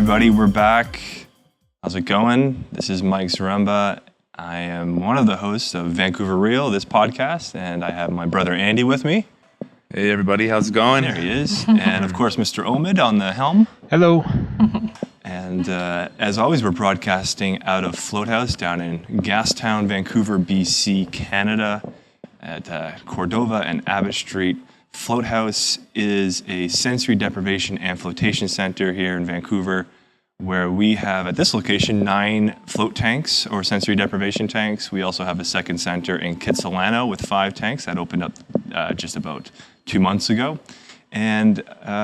everybody, we're back. How's it going? This is Mike Zaremba. I am one of the hosts of VancouverReal, this podcast, and I have my brother Andy with me. Hey everybody, how's it going? There he is. And of course, Mr. Omid on the helm. Hello. And as always, we're broadcasting out of Float House down in Gastown, Vancouver, BC, Canada, at Cordova and Abbott Street. Float House is a sensory deprivation and flotation center here in Vancouver, where we have at this location 9 float tanks or sensory deprivation tanks. We also have a second center in Kitsilano with 5 tanks that opened up just about 2 months ago. And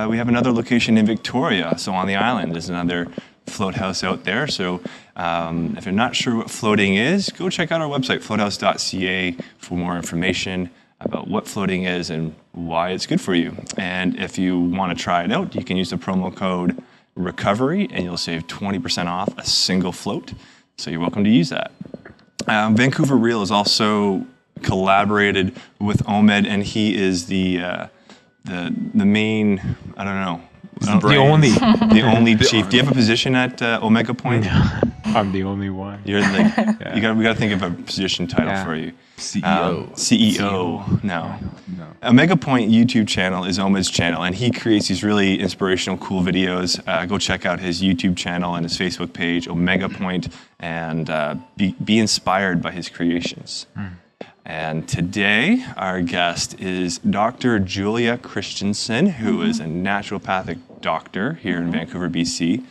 we have another location in Victoria, so on the island. There's another float house out there. So if you're not sure what floating is, go check out our website, floathouse.ca, for more information about what floating is and why it's good for you. And if you want to try it out, you can use the promo code RECOVERY and you'll save 20% off a single float. So you're welcome to use that. VancouverReal has also collaborated with Omid, and he is the main, I don't know. The only chief. Do you have a position at Omega Point? I'm the only one. You're like, we got to think of a position title for you. CEO. No. Omega Point YouTube channel is Omid's channel, and he creates these really inspirational, cool videos. Go check out his YouTube channel and his Facebook page, Omega Point, and be inspired by his creations. And today, our guest is Dr. Julia Christensen, who is a naturopathic doctor here in Vancouver, BC.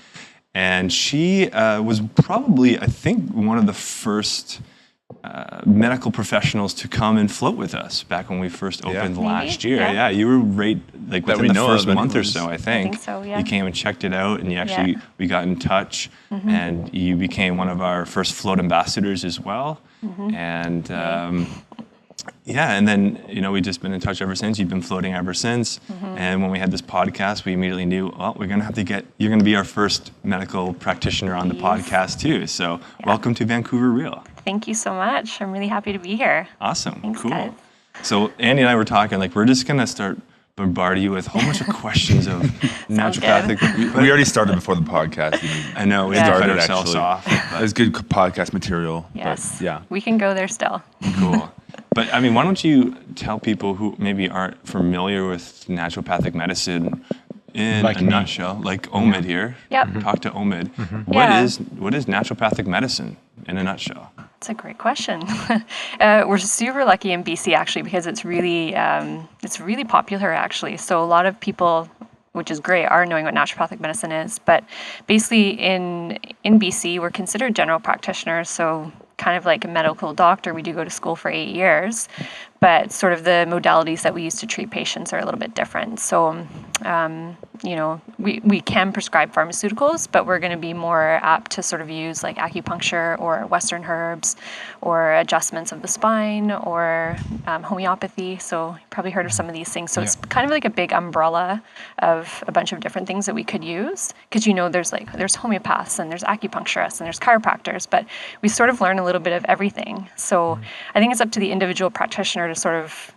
And she was probably, I think, one of the first medical professionals to come and float with us back when we first opened last year. Yeah, you were right, like within the first month or so, I think. So, yeah. You came and checked it out, and you actually, we got in touch, and you became one of our first float ambassadors as well. And and then, we've just been in touch ever since. You've been floating ever since. And when we had this podcast, we immediately knew, we're going to have to you're going to be our first medical practitioner on the podcast too. So welcome to VancouverReal. Thank you so much. I'm really happy to be here. Awesome. Thanks, cool. Guys. So Andy and I were talking, we're just going to start bombarding you with a whole bunch of questions of naturopathic. We already started before the podcast. I know, we started ourselves off. It's good podcast material. Yes. But, yeah. We can go there still. Cool. But why don't you tell people who maybe aren't familiar with naturopathic medicine in a nutshell, like Omid here. Yep. Talk to Omid. What is naturopathic medicine in a nutshell? That's a great question. We're super lucky in BC actually because it's really popular actually. So a lot of people, which is great, are knowing what naturopathic medicine is. But basically in BC, we're considered general practitioners. So kind of like a medical doctor, we do go to school for 8 years, but sort of the modalities that we use to treat patients are a little bit different. So, we can prescribe pharmaceuticals, but we're going to be more apt to sort of use like acupuncture or Western herbs or adjustments of the spine or homeopathy. So you probably heard of some of these things. So it's kind of like a big umbrella of a bunch of different things that we could use because, there's homeopaths and there's acupuncturists and there's chiropractors, but we sort of learn a little bit of everything. So I think it's up to the individual practitioner to sort of,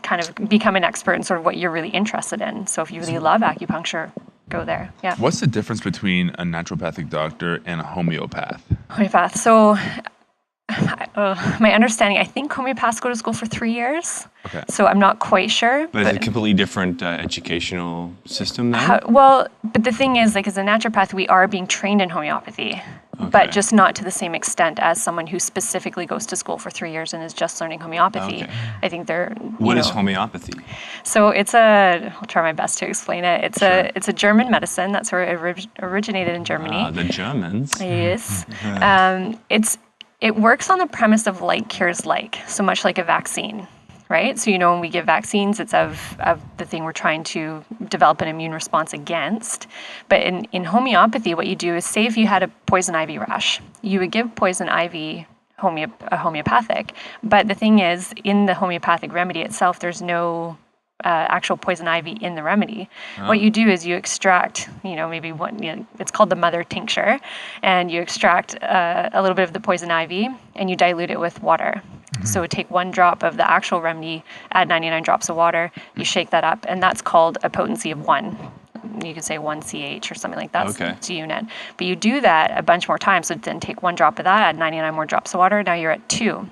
kind of become an expert in sort of what you're really interested in. So if you really love acupuncture, go there. Yeah. What's the difference between a naturopathic doctor and a homeopath? Homeopath. So my understanding, I think homeopaths go to school for 3 years. Okay. So I'm not quite sure. But it's a completely different educational system then? But the thing is, as a naturopath, we are being trained in homeopathy. Okay. But just not to the same extent as someone who specifically goes to school for 3 years and is just learning homeopathy. Okay. I think they're. What is homeopathy? So I'll try my best to explain it. It's a German medicine. That's where it originated in Germany. The Germans. Yes. It works on the premise of like cures like, so much like a vaccine. Right? So, when we give vaccines, it's of the thing we're trying to develop an immune response against. But in homeopathy, what you do is, say if you had a poison ivy rash, you would give poison ivy homeopathic. But the thing is, in the homeopathic remedy itself, there's no actual poison ivy in the remedy. Oh. What you do is you extract, it's called the mother tincture, and you extract a little bit of the poison ivy and you dilute it with water. Mm-hmm. So take 1 drop of the actual remedy, add 99 drops of water, you shake that up, and that's called a potency of 1. you could say 1 CH or something like that. Okay. It's a unit. But you do that a bunch more times. So then take 1 drop of that, add 99 more drops of water. Now you're at 2.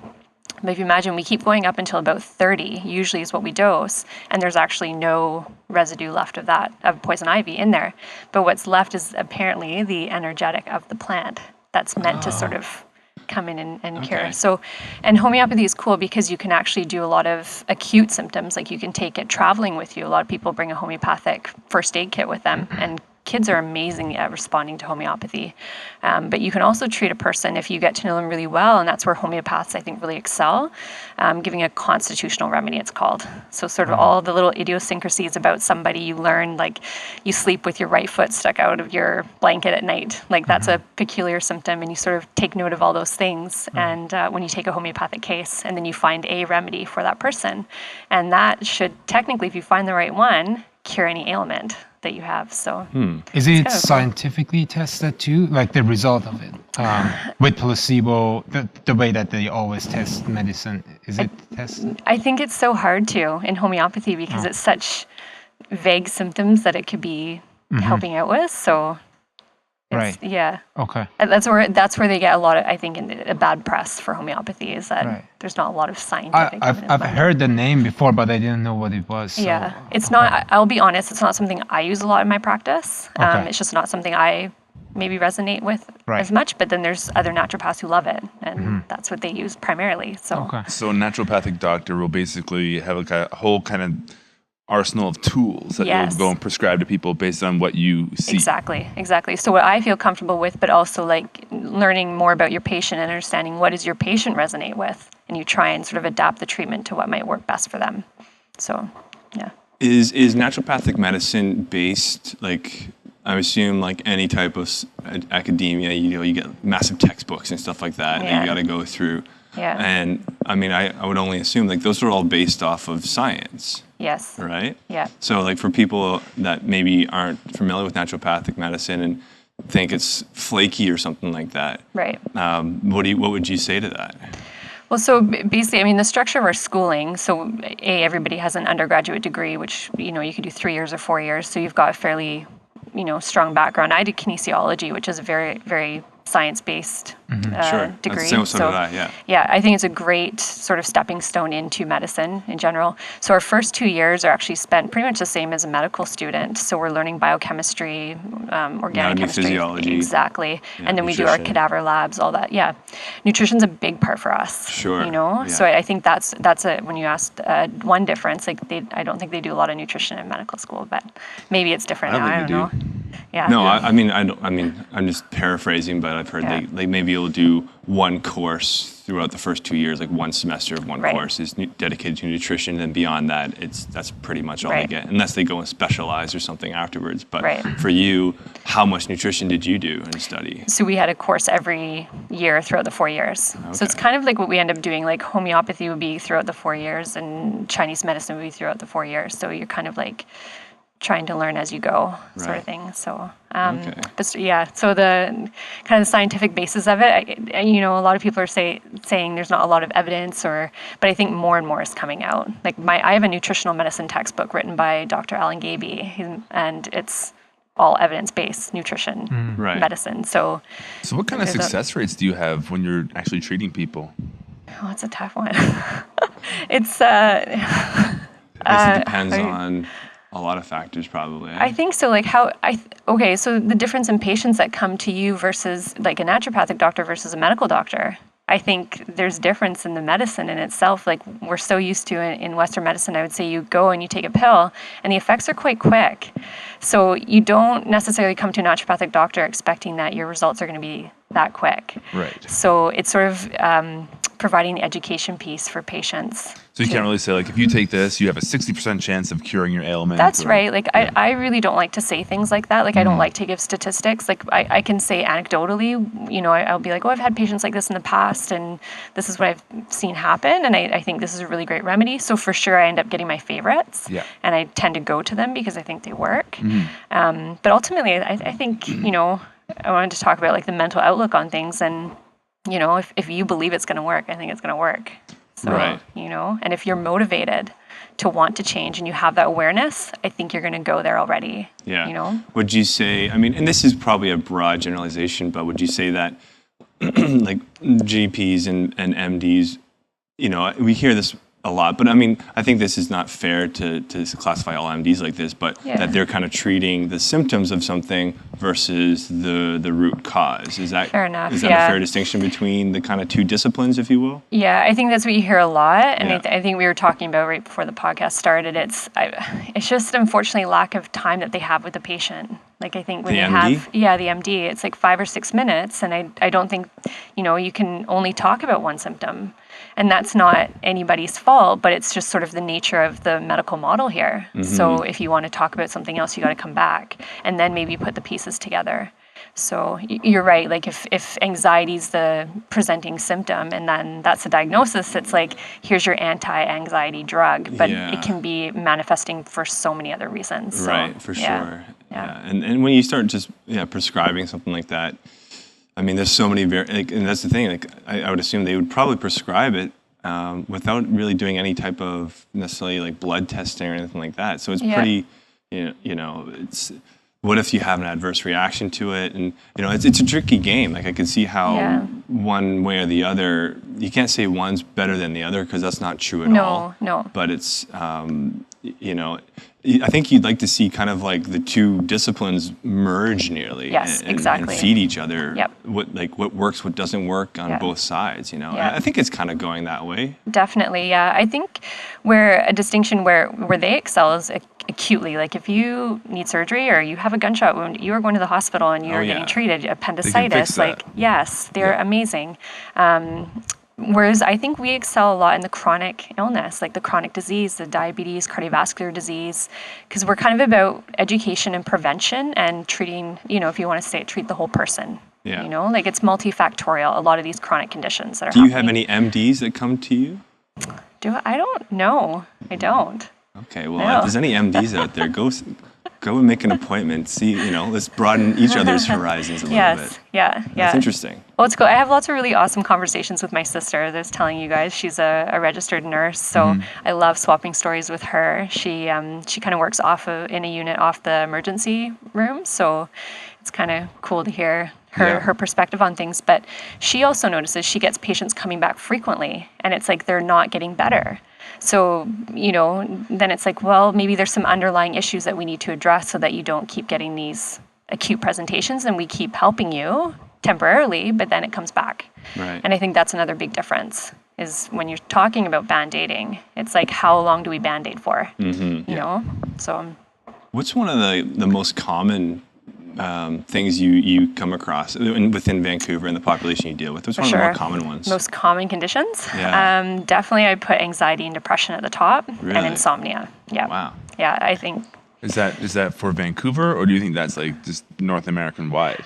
But if you imagine, we keep going up until about 30, usually is what we dose, and there's actually no residue left of that, of poison ivy in there. But what's left is apparently the energetic of the plant that's meant to sort of come in and cure. So, and homeopathy is cool because you can actually do a lot of acute symptoms. Like you can take it traveling with you. A lot of people bring a homeopathic first aid kit with them, and kids are amazing at responding to homeopathy. But you can also treat a person if you get to know them really well, and that's where homeopaths, I think, really excel, giving a constitutional remedy, it's called. So sort of all the little idiosyncrasies about somebody you learn, like you sleep with your right foot stuck out of your blanket at night. Like that's a peculiar symptom, and you sort of take note of all those things. And when you take a homeopathic case, and then you find a remedy for that person, and that should technically, if you find the right one, cure any ailment that you have. So Is it cool. scientifically tested too? Like the result of it with placebo, the way that they always test medicine, is it tested? I think it's so hard to in homeopathy because it's such vague symptoms that it could be helping out with. So Right. Yeah. Okay. And that's where they get a lot of, I think, a bad press for homeopathy is that there's not a lot of scientific evidence. I've heard the name before, but I didn't know what it was. So, Yeah. It's not, I'll be honest, it's not something I use a lot in my practice. It's just not something I maybe resonate with as much, but then there's other naturopaths who love it, and that's what they use primarily. So, So a naturopathic doctor will basically have like a whole kind of arsenal of tools that you'll go and prescribe to people based on what you see. Exactly. So what I feel comfortable with, but also like learning more about your patient and understanding what does your patient resonate with, and you try and sort of adapt the treatment to what might work best for them. So, yeah. Is naturopathic medicine based, like, I assume like any type of academia, you get massive textbooks and stuff like that that you got to go through. Yeah. And I mean, I would only assume like those are all based off of science. Yes. Right? Yeah. So like for people that maybe aren't familiar with naturopathic medicine and think it's flaky or something like that. Right. What would you say to that? Well, so basically, I mean, the structure of our schooling, so everybody has an undergraduate degree, which, you could do 3 years or 4 years. So you've got a fairly, strong background. I did kinesiology, which is a very, very science-based degree. So did I, Yeah, I think it's a great sort of stepping stone into medicine in general. So our first 2 years are actually spent pretty much the same as a medical student. So we're learning biochemistry, organic chemistry. Physiology. Exactly. Yeah, and then we do our cadaver labs, all that. Yeah. Nutrition's a big part for us. Sure. Yeah. So I think that's when you asked one difference, like I don't think they do a lot of nutrition in medical school, but maybe it's different now. I don't know. Yeah. No, I'm just paraphrasing, but I've heard they maybe will do one course throughout the first 2 years, like one semester of one course is dedicated to nutrition, and beyond that, that's pretty much all they get, unless they go and specialize or something afterwards. But for you, how much nutrition did you do and study? So we had a course every year throughout the 4 years. Okay. So it's kind of like what we end up doing, like homeopathy would be throughout the 4 years, and Chinese medicine would be throughout the 4 years. So you're kind of like trying to learn as you go, sort of thing. So, but so the kind of the scientific basis of it, a lot of people are saying there's not a lot of evidence, but I think more and more is coming out. Like I have a nutritional medicine textbook written by Dr. Alan Gaby, and it's all evidence-based nutrition medicine. So what kind of success rates do you have when you're actually treating people? Oh, it's a tough one. It's it depends on a lot of factors, probably. I think so. Like so the difference in patients that come to you versus like a naturopathic doctor versus a medical doctor, I think there's difference in the medicine in itself. Like we're so used to in Western medicine, I would say you go and you take a pill and the effects are quite quick. So you don't necessarily come to a naturopathic doctor expecting that your results are going to be that quick. Right. So it's sort of providing the education piece for patients. So you can't really say, like, if you take this, you have a 60% chance of curing your ailment. That's right. Like, I really don't like to say things like that. Like, I don't like to give statistics. Like, I can say anecdotally, I'll be like, oh, I've had patients like this in the past, and this is what I've seen happen, and I think this is a really great remedy. So for sure, I end up getting my favorites, and I tend to go to them because I think they work. But ultimately, I think, I wanted to talk about, like, the mental outlook on things, and, if you believe it's going to work, I think it's going to work. So, and if you're motivated to want to change and you have that awareness, I think you're going to go there already. Yeah. You know? Would you say, I mean, and this is probably a broad generalization, but would you say that like GPs and MDs, you know, we hear this a lot, but I mean, I think this is not fair to classify all MDs like this, but that they're kind of treating the symptoms of something versus the root cause. Is that fair enough? Is that a fair distinction between the kind of two disciplines, if you will? Yeah, I think that's what you hear a lot, and I think we were talking about right before the podcast started. It's just unfortunately lack of time that they have with the patient. Like I think when the MD, it's like 5 or 6 minutes, and I don't think, you know, you can only talk about one symptom. And that's not anybody's fault, but it's just sort of the nature of the medical model here. Mm-hmm. So if you want to talk about something else, you got to come back and then maybe put the pieces together. So you're right. Like if anxiety is the presenting symptom and then that's the diagnosis, it's like, here's your anti-anxiety drug, but it can be manifesting for so many other reasons. So, right, for sure. Yeah. And when you start just prescribing something like that, I mean, there's so many, and that's the thing, like, I would assume they would probably prescribe it without really doing any type of necessarily like blood testing or anything like that. So it's pretty, you know, it's, what if you have an adverse reaction to it? And, you know, it's a tricky game. Like I can see how one way or the other, you can't say one's better than the other because that's not true at all. No. But it's, you know, I think you'd like to see kind of like the two disciplines merge nearly and feed each other. What works, what doesn't work on both sides, you know. I think it's kind of going that way. Definitely, yeah. I think where a distinction where they excel is acutely. Like if you need surgery or you have a gunshot wound, you are going to the hospital and you're getting treated, appendicitis. Like, yes, they're amazing. Whereas I think we excel a lot in the chronic illness, like the chronic disease, the diabetes, cardiovascular disease, because we're kind of about education and prevention and treating, you know, if you want to say it, treat the whole person. You know, like it's multifactorial, a lot of these chronic conditions that are happening. Do you have any MDs that come to you? I don't know. I don't. Okay, well, if there's any MDs out there, go and make an appointment. See, you know, let's broaden each other's horizons a little bit. That's interesting. Well, it's cool. I have lots of really awesome conversations with my sister. I was telling you guys, she's a registered nurse, so I love swapping stories with her. She kind of works in a unit off the emergency room, so it's kind of cool to hear her perspective on things. But she also notices she gets patients coming back frequently, and it's like they're not getting better. So, you know, then it's like, well, maybe there's some underlying issues that we need to address so that you don't keep getting these acute presentations and we keep helping you temporarily, but then it comes back. Right. And I think that's another big difference is when you're talking about band-aiding, it's like, how long do we band-aid for? You know? So. What's one of the most common things you come across within Vancouver and the population you deal with? What's one of the more common ones? Most common conditions? Definitely I put anxiety and depression at the top and insomnia. Yeah. Wow. Yeah, I think. Is that for Vancouver or do you think that's like just North American wide?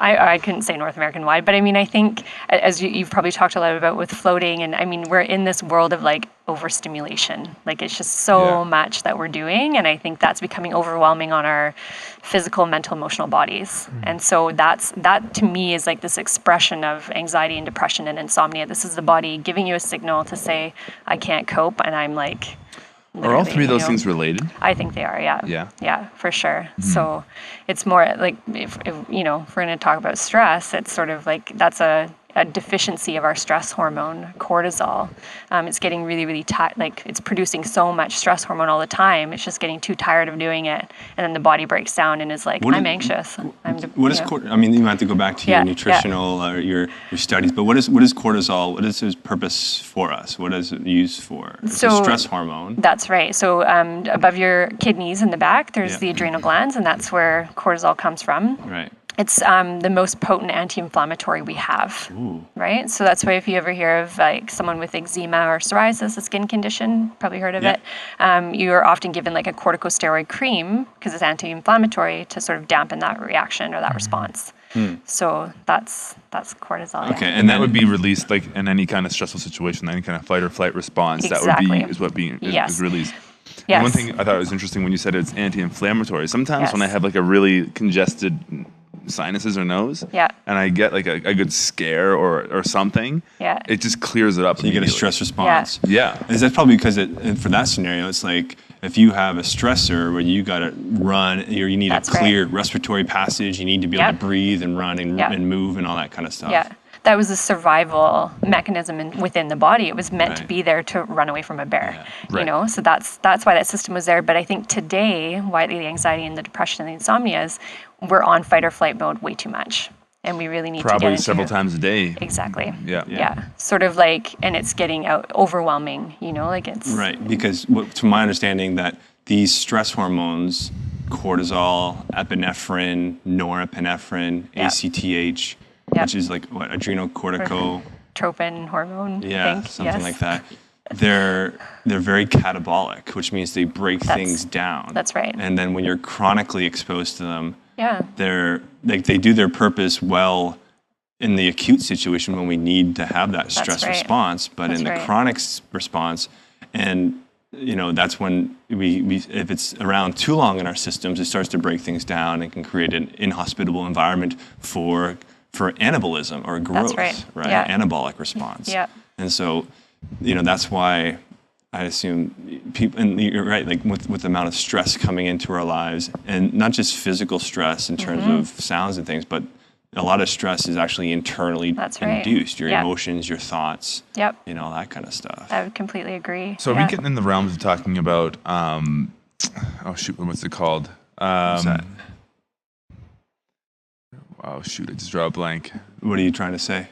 I couldn't say North American wide, but I mean, I think as you've probably talked a lot about with floating, and I mean, we're in this world of like overstimulation. Like it's just so much that we're doing, and I think that's becoming overwhelming on our physical, mental, emotional bodies. And so that to me is like this expression of anxiety and depression and insomnia. This is the body giving you a signal to say, I can't cope, and I'm like. Are all three of those things related? I think they are, yeah. Yeah, for sure. So it's more like, if you know, if we're going to talk about stress, it's sort of like that's a deficiency of our stress hormone, cortisol. It's getting really, really tired. Like it's producing so much stress hormone all the time. It's just getting too tired of doing it. And then the body breaks down and is like, I'm anxious. I mean, you have to go back to your nutritional or your studies, but what is cortisol? What is its purpose for us? What is it used for? It's a stress hormone. That's right. So above your kidneys in the back, there's the adrenal glands, and that's where cortisol comes from. Right. It's the most potent anti-inflammatory we have, right? So that's why if you ever hear of like someone with eczema or psoriasis, a skin condition, probably heard of it, you're often given like a corticosteroid cream because it's anti-inflammatory to sort of dampen that reaction or that response. So that's cortisol. Okay, and that would be released like in any kind of stressful situation, any kind of fight or flight response. Exactly. That would be is released. Yes. And one thing I thought was interesting when you said it's anti-inflammatory. Sometimes when I have like a really congested sinuses or nose, Yeah. and I get like a good scare or something, Yeah. it just clears it up. So you get a stress response. Yeah. Is that probably because for that scenario, it's like if you have a stressor where you got to run, or you need That's a clear respiratory passage, you need to be able to breathe and run and move and all that kind of stuff. Yeah. That was a survival mechanism within the body. It was meant to be there to run away from a bear, you know? So that's why that system was there. But I think today, why the anxiety and the depression and the insomnia is, we're on fight or flight mode way too much. And we really need to get into several times a day. Exactly. Yeah. Sort of like, and it's getting overwhelming, you know, like it's... Right, because to my understanding that these stress hormones, cortisol, epinephrine, norepinephrine, ACTH, which is like what, adrenal tropin hormone. Something like that. They're very catabolic, which means they break things down. That's right. And then when you're chronically exposed to them, they do their purpose well in the acute situation when we need to have that stress response, but in the chronic response, and you know, that's when we if it's around too long in our systems, it starts to break things down and can create an inhospitable environment for anabolism or growth, right? Anabolic response. Yeah. And so, you know, that's why I assume people, and you're right, like with the amount of stress coming into our lives, and not just physical stress in terms of sounds and things, but a lot of stress is actually internally induced. Your emotions, your thoughts, you know, that kind of stuff. I would completely agree. So are we getting in the realms of talking about, what's it called? What's that? Oh, shoot, I just drew a blank. What are you trying to say?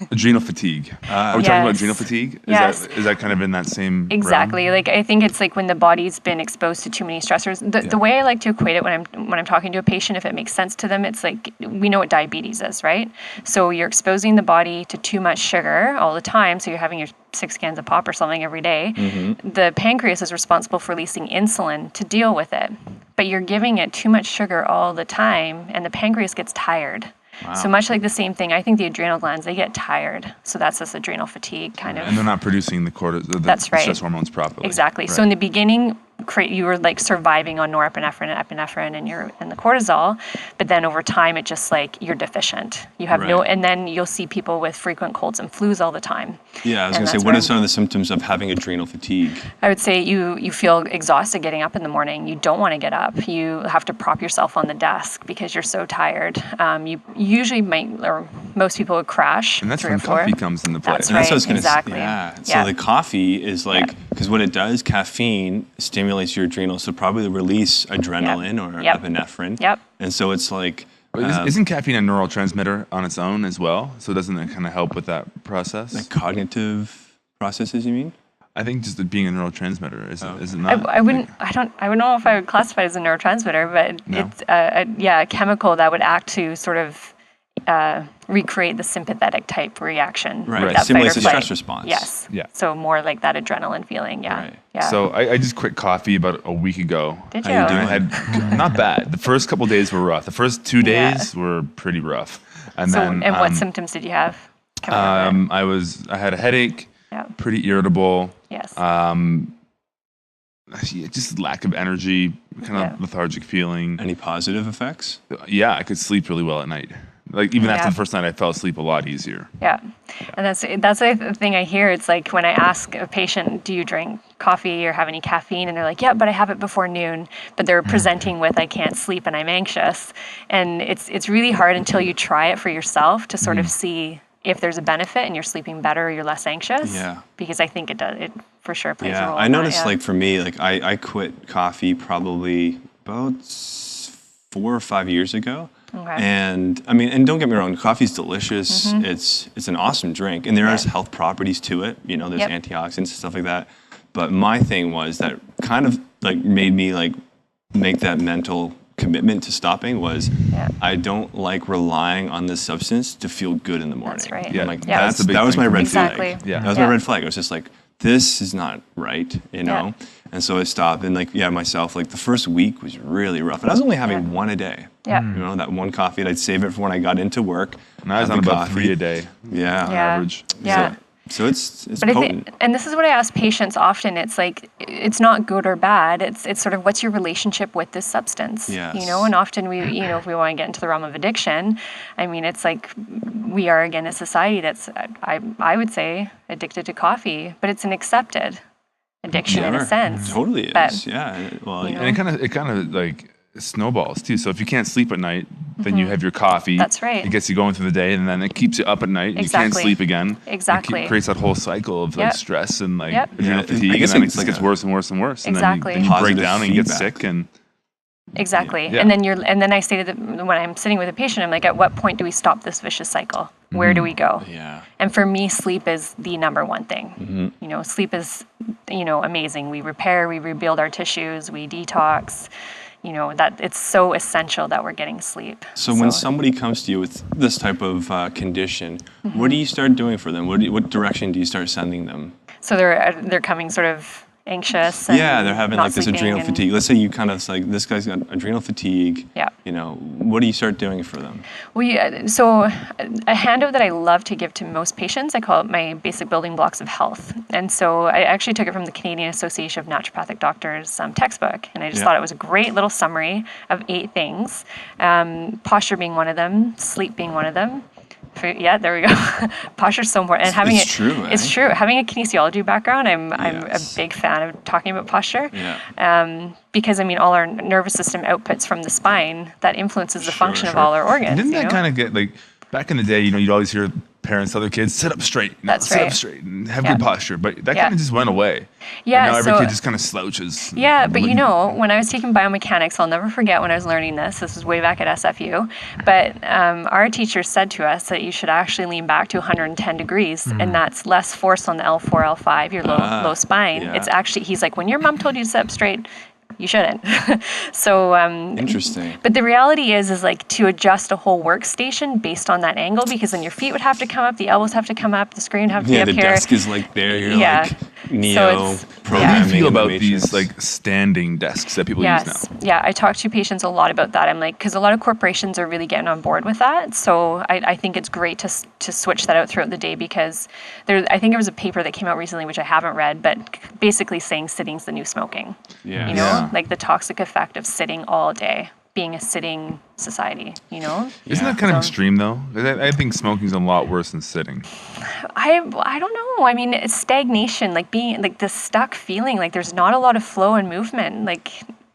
Adrenal fatigue. Are we talking about adrenal fatigue? Is that kind of in that same Exactly. realm? Like, I think it's like when the body's been exposed to too many stressors. The way I like to equate it when I'm talking to a patient, if it makes sense to them, it's like, we know what diabetes is, right? So you're exposing the body to too much sugar all the time. So you're having your 6 cans of pop or something every day. The pancreas is responsible for releasing insulin to deal with it. But you're giving it too much sugar all the time, and the pancreas gets tired. Wow. So much like the same thing, I think the adrenal glands, they get tired. So that's this adrenal fatigue kind of. And they're not producing the stress hormones properly. Exactly. Right. So in the beginning, you were like surviving on norepinephrine and epinephrine and the cortisol, but then over time, it just like you're deficient. You have and then you'll see people with frequent colds and flus all the time. Yeah, I was going to say, what are some of the symptoms of having adrenal fatigue? I would say you feel exhausted getting up in the morning. You don't want to get up. You have to prop yourself on the desk because you're so tired. You usually most people would crash. And that's when coffee comes into play. That's and that's what I was going to exactly. say. Yeah. So the coffee is like, because what it does, caffeine stimulates your adrenals to probably release adrenaline or epinephrine. Yep. And so it's like... isn't caffeine a neurotransmitter on its own as well? So doesn't it kind of help with that process? Like cognitive processes, you mean? I think just being a neurotransmitter is it not? I wouldn't know if I would classify it as a neurotransmitter, but it's a chemical that would act to sort of recreate the sympathetic type reaction. Right. That Stimulates the fight or stress response. Yes. Yeah. So more like that adrenaline feeling. Yeah. Right. Yeah. So I just quit coffee about a week ago. Did you? How you doing? I had not bad. The first couple days were rough. The first 2 days were pretty rough. And then what symptoms did you have? I had a headache. Yeah. Pretty irritable. Yes. Just lack of energy, kind of lethargic feeling. Any positive effects? Yeah, I could sleep really well at night. Like even after the first night, I fell asleep a lot easier. Yeah, and that's the thing I hear. It's like when I ask a patient, "Do you drink coffee or have any caffeine?" and they're like, "Yeah, but I have it before noon." But they're presenting with, "I can't sleep and I'm anxious," and it's really hard until you try it for yourself to sort of see if there's a benefit and you're sleeping better or you're less anxious. Yeah. Because I think it does. It for sure plays a role. I noticed like for me, like I quit coffee probably about 4 or 5 years ago. Okay. And I mean, and don't get me wrong, coffee's delicious. It's an awesome drink, and there is health properties to it. You know, there's antioxidants and stuff like that. But my thing was that kind of like made me like make that mental commitment to stopping was I don't like relying on this substance to feel good in the morning. That's right. Yeah, like that's the big that was thing. my red Exactly. flag. Yeah. That was my red flag. I was just like, this is not right, you know? And so I stopped and like, myself, like the first week was really rough. And I was only having one a day. Yeah. You know, that one coffee, and I'd save it for when I got into work. And I was on about 3 a day. Yeah. on average. Yeah. So it's But potent. and this is what I ask patients often. It's like, it's not good or bad. It's sort of, what's your relationship with this substance? Yes. You know, and often we, you know, if we want to get into the realm of addiction, I mean, it's like we are, again, a society that's, I would say, addicted to coffee, but it's an accepted addiction in a sense. Totally But, is. Yeah. Well, you know, And it kind of like snowballs too. So if you can't sleep at night, then you have your coffee. That's right. It gets you going through the day, and then it keeps you up at night. And you Exactly. can't sleep again. Exactly. It creates that whole cycle of like Yep. stress and like Yep. adrenal Yeah, I fatigue, guess and then it it's just like gets a- worse and worse and worse. And Exactly. then you break Positive down and you get feedback. sick. And Exactly. Yeah. And then I say to when I'm sitting with a patient, I'm like, at what point do we stop this vicious cycle? Where do we go? Yeah. And for me, sleep is the number one thing. Mm-hmm. You know, sleep is, you know, amazing. We repair, we rebuild our tissues, we detox. You know, that it's so essential that we're getting sleep. So when somebody comes to you with this type of condition, what do you start doing for them? What direction do you start sending them? So they're coming sort of anxious. And Yeah, they're having not like this sleeping adrenal and- fatigue. Let's say you kind of like, this guy's got adrenal fatigue. Yeah. You know, what do you start doing for them? So a handout that I love to give to most patients, I call it my basic building blocks of health. And so I actually took it from the Canadian Association of Naturopathic Doctors textbook. And I just thought it was a great little summary of 8 things. Posture being one of them, sleep being one of them. Yeah, there we go. Posture's so important. And having It's true, It's eh? true. Having a kinesiology background, I'm Yes. a big fan of talking about posture. Yeah. Because I mean, all our nervous system outputs from the spine that influences the function of all our organs. didn't you that know? kind of get like back in the day? You know, you'd always hear parents tell their kids, "Sit up straight." You know, That's sit right. up straight and have Yeah. good posture. But that Yeah. kind of just went away. Yeah, And now every so- kid just kind of slouches. Yeah, but you know, when I was taking biomechanics, I'll never forget when I was learning this. This was way back at SFU. But our teacher said to us that you should actually lean back to 110 degrees, and that's less force on the L4, L5, your low spine. yeah. It's actually, he's like, when your mom told you to sit up straight, you shouldn't. So, Interesting. but the reality is like to adjust a whole workstation based on that angle, because then your feet would have to come up, the elbows have to come up, the screen would have to Yeah, be the up here. desk is like there. You're Yeah. like So Neo it's- How do programming. you feel in the about Matrix. these like standing desks that people use now? Yeah, I talk to patients a lot about that. I'm like, because a lot of corporations are really getting on board with that. So I think it's great to switch that out throughout the day, because I think there was a paper that came out recently, which I haven't read, but basically saying sitting's the new smoking. Yeah. You know, Yeah. like the toxic effect of sitting all day, being a sitting society, you know? Isn't that kind of extreme though? I think smoking's a lot worse than sitting. I don't know. I mean, it's stagnation, like being like this stuck feeling, like there's not a lot of flow and movement. Like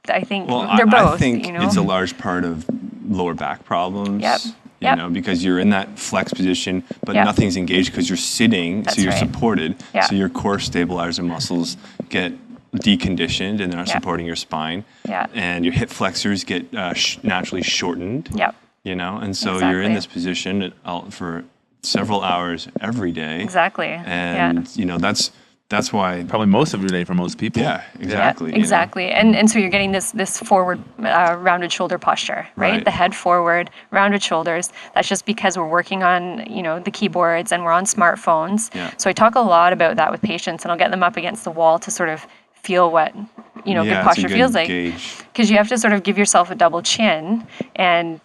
I think Well, they're both. I think you know? it's a large part of lower back problems. Yep. You Yep. know, because you're in that flex position, but Yep. nothing's engaged because you're sitting, That's so you're right. supported. Yeah. So your core stabilizer muscles get deconditioned and they're not Yep. supporting your spine. Yeah. And your hip flexors get naturally shortened. Yep. You know, and so you're in Exactly. this position for several hours every day. Exactly. And you know that's why. Probably most of your day for most people. Yeah, exactly. Yeah, you know. exactly. And so you're getting this forward rounded shoulder posture, right? Right. The head forward, rounded shoulders. That's just because we're working on, you know, the keyboards and we're on smartphones. Yeah. So I talk a lot about that with patients, and I'll get them up against the wall to sort of feel what, you know, Yeah, good it's a posture good feels like. gauge. Because you have to sort of give yourself a double chin and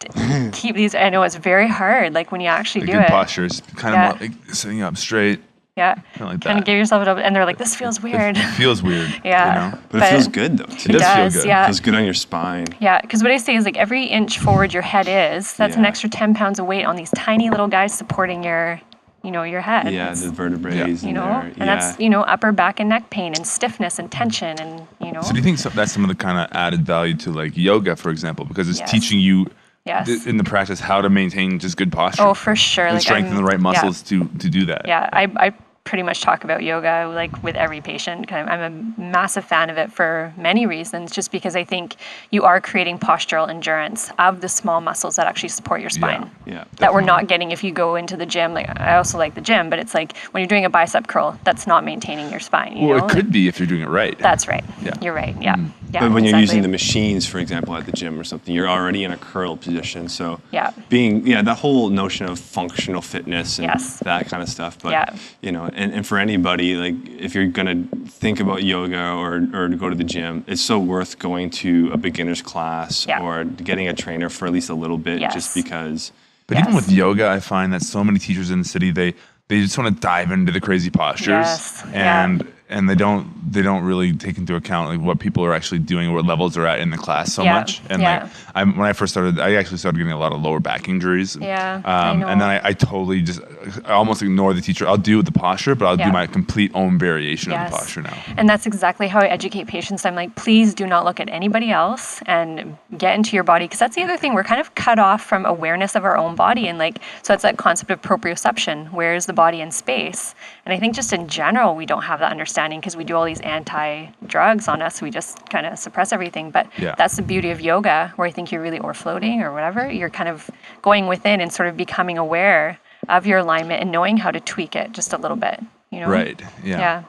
keep these. I know it's very hard, like when you actually A do good it. posture is kind Yeah. of more like sitting up straight. Yeah. Kinda like Kind of that. give yourself a double, and they're like, this feels weird. It feels weird. Yeah. You know? But it feels good though. Too. It does feel does, good. yeah. It feels good on your spine. Yeah, because what I say is like every inch forward your head is, that's an Yeah. extra 10 pounds of weight on these tiny little guys supporting your, you know, your head. Yeah, It's- the vertebrae. you know, there. and that's, you know, upper back and neck pain and stiffness and tension and, you know. So do you think that's some of the kind of added value to like yoga, for example, because it's Yes. teaching you Yes. in the practice how to maintain just good posture Oh, for sure. and Like, strengthen the right muscles to do that. Yeah, I pretty much talk about yoga like with every patient. I'm a massive fan of it for many reasons, just because I think you are creating postural endurance of the small muscles that actually support your spine. Yeah. That we're not getting if you go into the gym. Like I also like the gym, but it's like when you're doing a bicep curl, that's not maintaining your spine. You Well, know? it could be if you're doing it right. That's right. Yeah. You're right. Yeah. Yeah. But when you're using the exactly. machines, for example, at the gym or something, you're already in a curl position. So Yeah. that whole notion of functional fitness and Yes. that kind of stuff. But Yeah. you know, and for anybody, like if you're gonna think about yoga or to go to the gym, it's so worth going to a beginner's class Yeah. or getting a trainer for at least a little bit, Yes. just because. But Yes. even with yoga, I find that so many teachers in the city, they just want to dive into the crazy postures, Yes. and they don't really take into account like what people are actually doing, what levels they're at in the class so much. And like when I first started, I actually started getting a lot of lower back injuries. Yeah, I know. And then I totally I almost ignore the teacher. I'll do the posture, but I'll do my complete own variation of the posture now. And that's exactly how I educate patients. I'm like, please do not look at anybody else and get into your body, because that's the other thing. We're kind of cut off from awareness of our own body, and like, so that's that concept of proprioception. Where is the body in space? And I think just in general, we don't have that understanding because we do all these anti-drugs on us. We just kind of suppress everything. But that's the beauty of yoga, where I think you're really, or floating or whatever, you're kind of going within and sort of becoming aware of your alignment and knowing how to tweak it just a little bit, you know? Right. Yeah.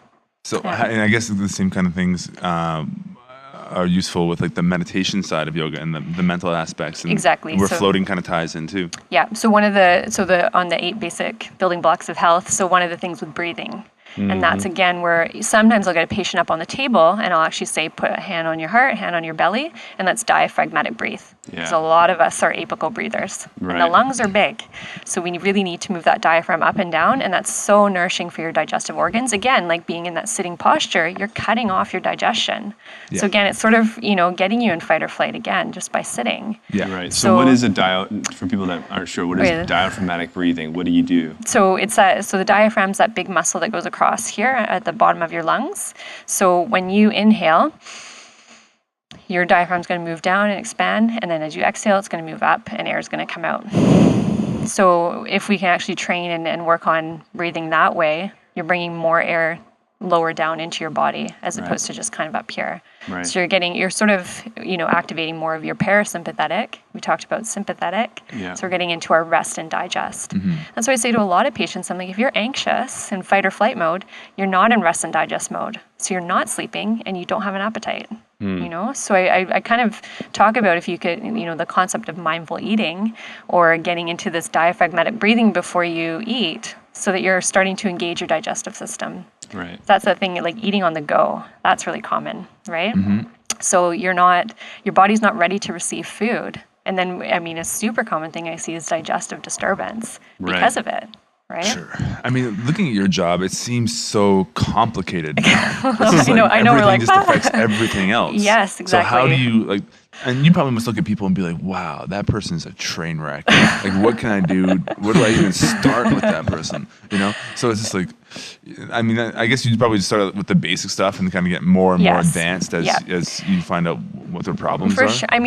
So, and I guess the same kind of things are useful with like the meditation side of yoga and the mental aspects. And exactly. Where floating kind of ties in too. Yeah. So on the 8 basic building blocks of health. So one of the things with breathing. And that's, again, where sometimes I'll get a patient up on the table and I'll actually say, put a hand on your heart, hand on your belly, and that's diaphragmatic breathe. Because a lot of us are apical breathers. Right. And the lungs are big. So we really need to move that diaphragm up and down, and that's so nourishing for your digestive organs. Again, like being in that sitting posture, you're cutting off your digestion. Yeah. So again, it's sort of, getting you in fight or flight again, just by sitting. Yeah. Right. So what is for people that aren't sure, what is diaphragmatic breathing? What do you do? So the diaphragm's that big muscle that goes across here at the bottom of your lungs. So when you inhale, your diaphragm's going to move down and expand, and then as you exhale, it's going to move up and air is going to come out. So if we can actually train and work on breathing that way, you're bringing more air lower down into your body as opposed to just kind of up here. Right. So you're sort of, activating more of your parasympathetic. We talked about sympathetic. Yeah. So we're getting into our rest and digest. Mm-hmm. That's why I say to a lot of patients, I'm like, if you're anxious in fight or flight mode, you're not in rest and digest mode. So you're not sleeping and you don't have an appetite. So I kind of talk about, if you could, the concept of mindful eating or getting into this diaphragmatic breathing before you eat, so that you're starting to engage your digestive system. Right. That's the thing, like eating on the go. That's really common, right? Mm-hmm. So your body's not ready to receive food. And then, a super common thing I see is digestive disturbance because of it. Right? Sure. Looking at your job, it seems so complicated. I know. We're like, just affects everything else. Yes, exactly. So how do you and you probably must look at people and be like, wow, that person's a train wreck. Like, what can I do? Where do I even start with that person? So it's just like, I guess you probably just start with the basic stuff and kind of get more and more advanced as you find out what their problems are. For sure. I'm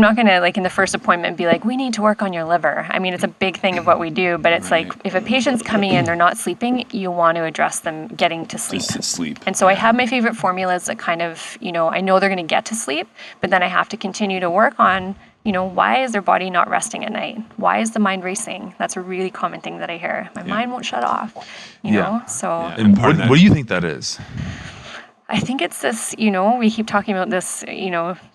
not going to, in the first appointment, be like, we need to work on your liver. It's a big thing of what we do, but it's like, if a patient's coming in, they're not sleeping, you want to address them getting to sleep. Just sleep. And so I have my favorite formulas that kind of, I know they're going to get to sleep, but then I have to continue to work on, why is their body not resting at night? Why is the mind racing? That's a really common thing that I hear. My mind won't shut off, you know? So. Yeah. And what do you think that is? I think it's this, we keep talking about this,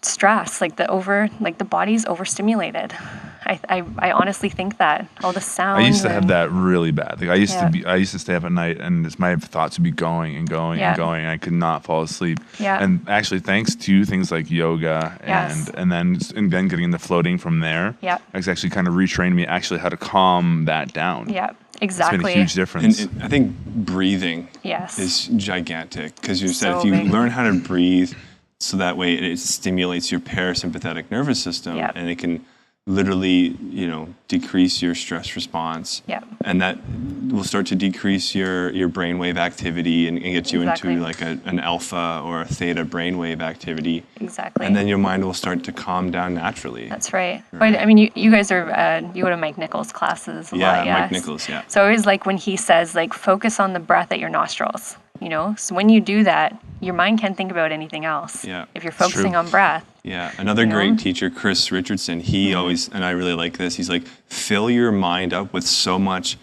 stress, the body's overstimulated. I honestly think that all the sounds. I used to have that really bad. I used to stay up at night and my thoughts would be going and going and going. And I could not fall asleep. Yeah. And actually, thanks to things like yoga and then getting into floating from there, it's actually kind of retrained me actually how to calm that down. Yeah. Exactly. It's been a huge difference. And I think breathing is gigantic, because you said if you learn how to breathe, so that way it stimulates your parasympathetic nervous system, and it can literally, decrease your stress response. Yep. And that will start to decrease your brainwave activity and get you into like an alpha or a theta brainwave activity. Exactly. And then your mind will start to calm down naturally. That's right. But you guys are, you go to Mike Nichols classes a lot, yes? Mike Nichols, yeah. So I always like when he says, focus on the breath at your nostrils. So when you do that, your mind can't think about anything else. Yeah, if you're focusing on breath. Yeah, another great teacher, Chris Richardson, he always, and I really like this, he's like, fill your mind up with so much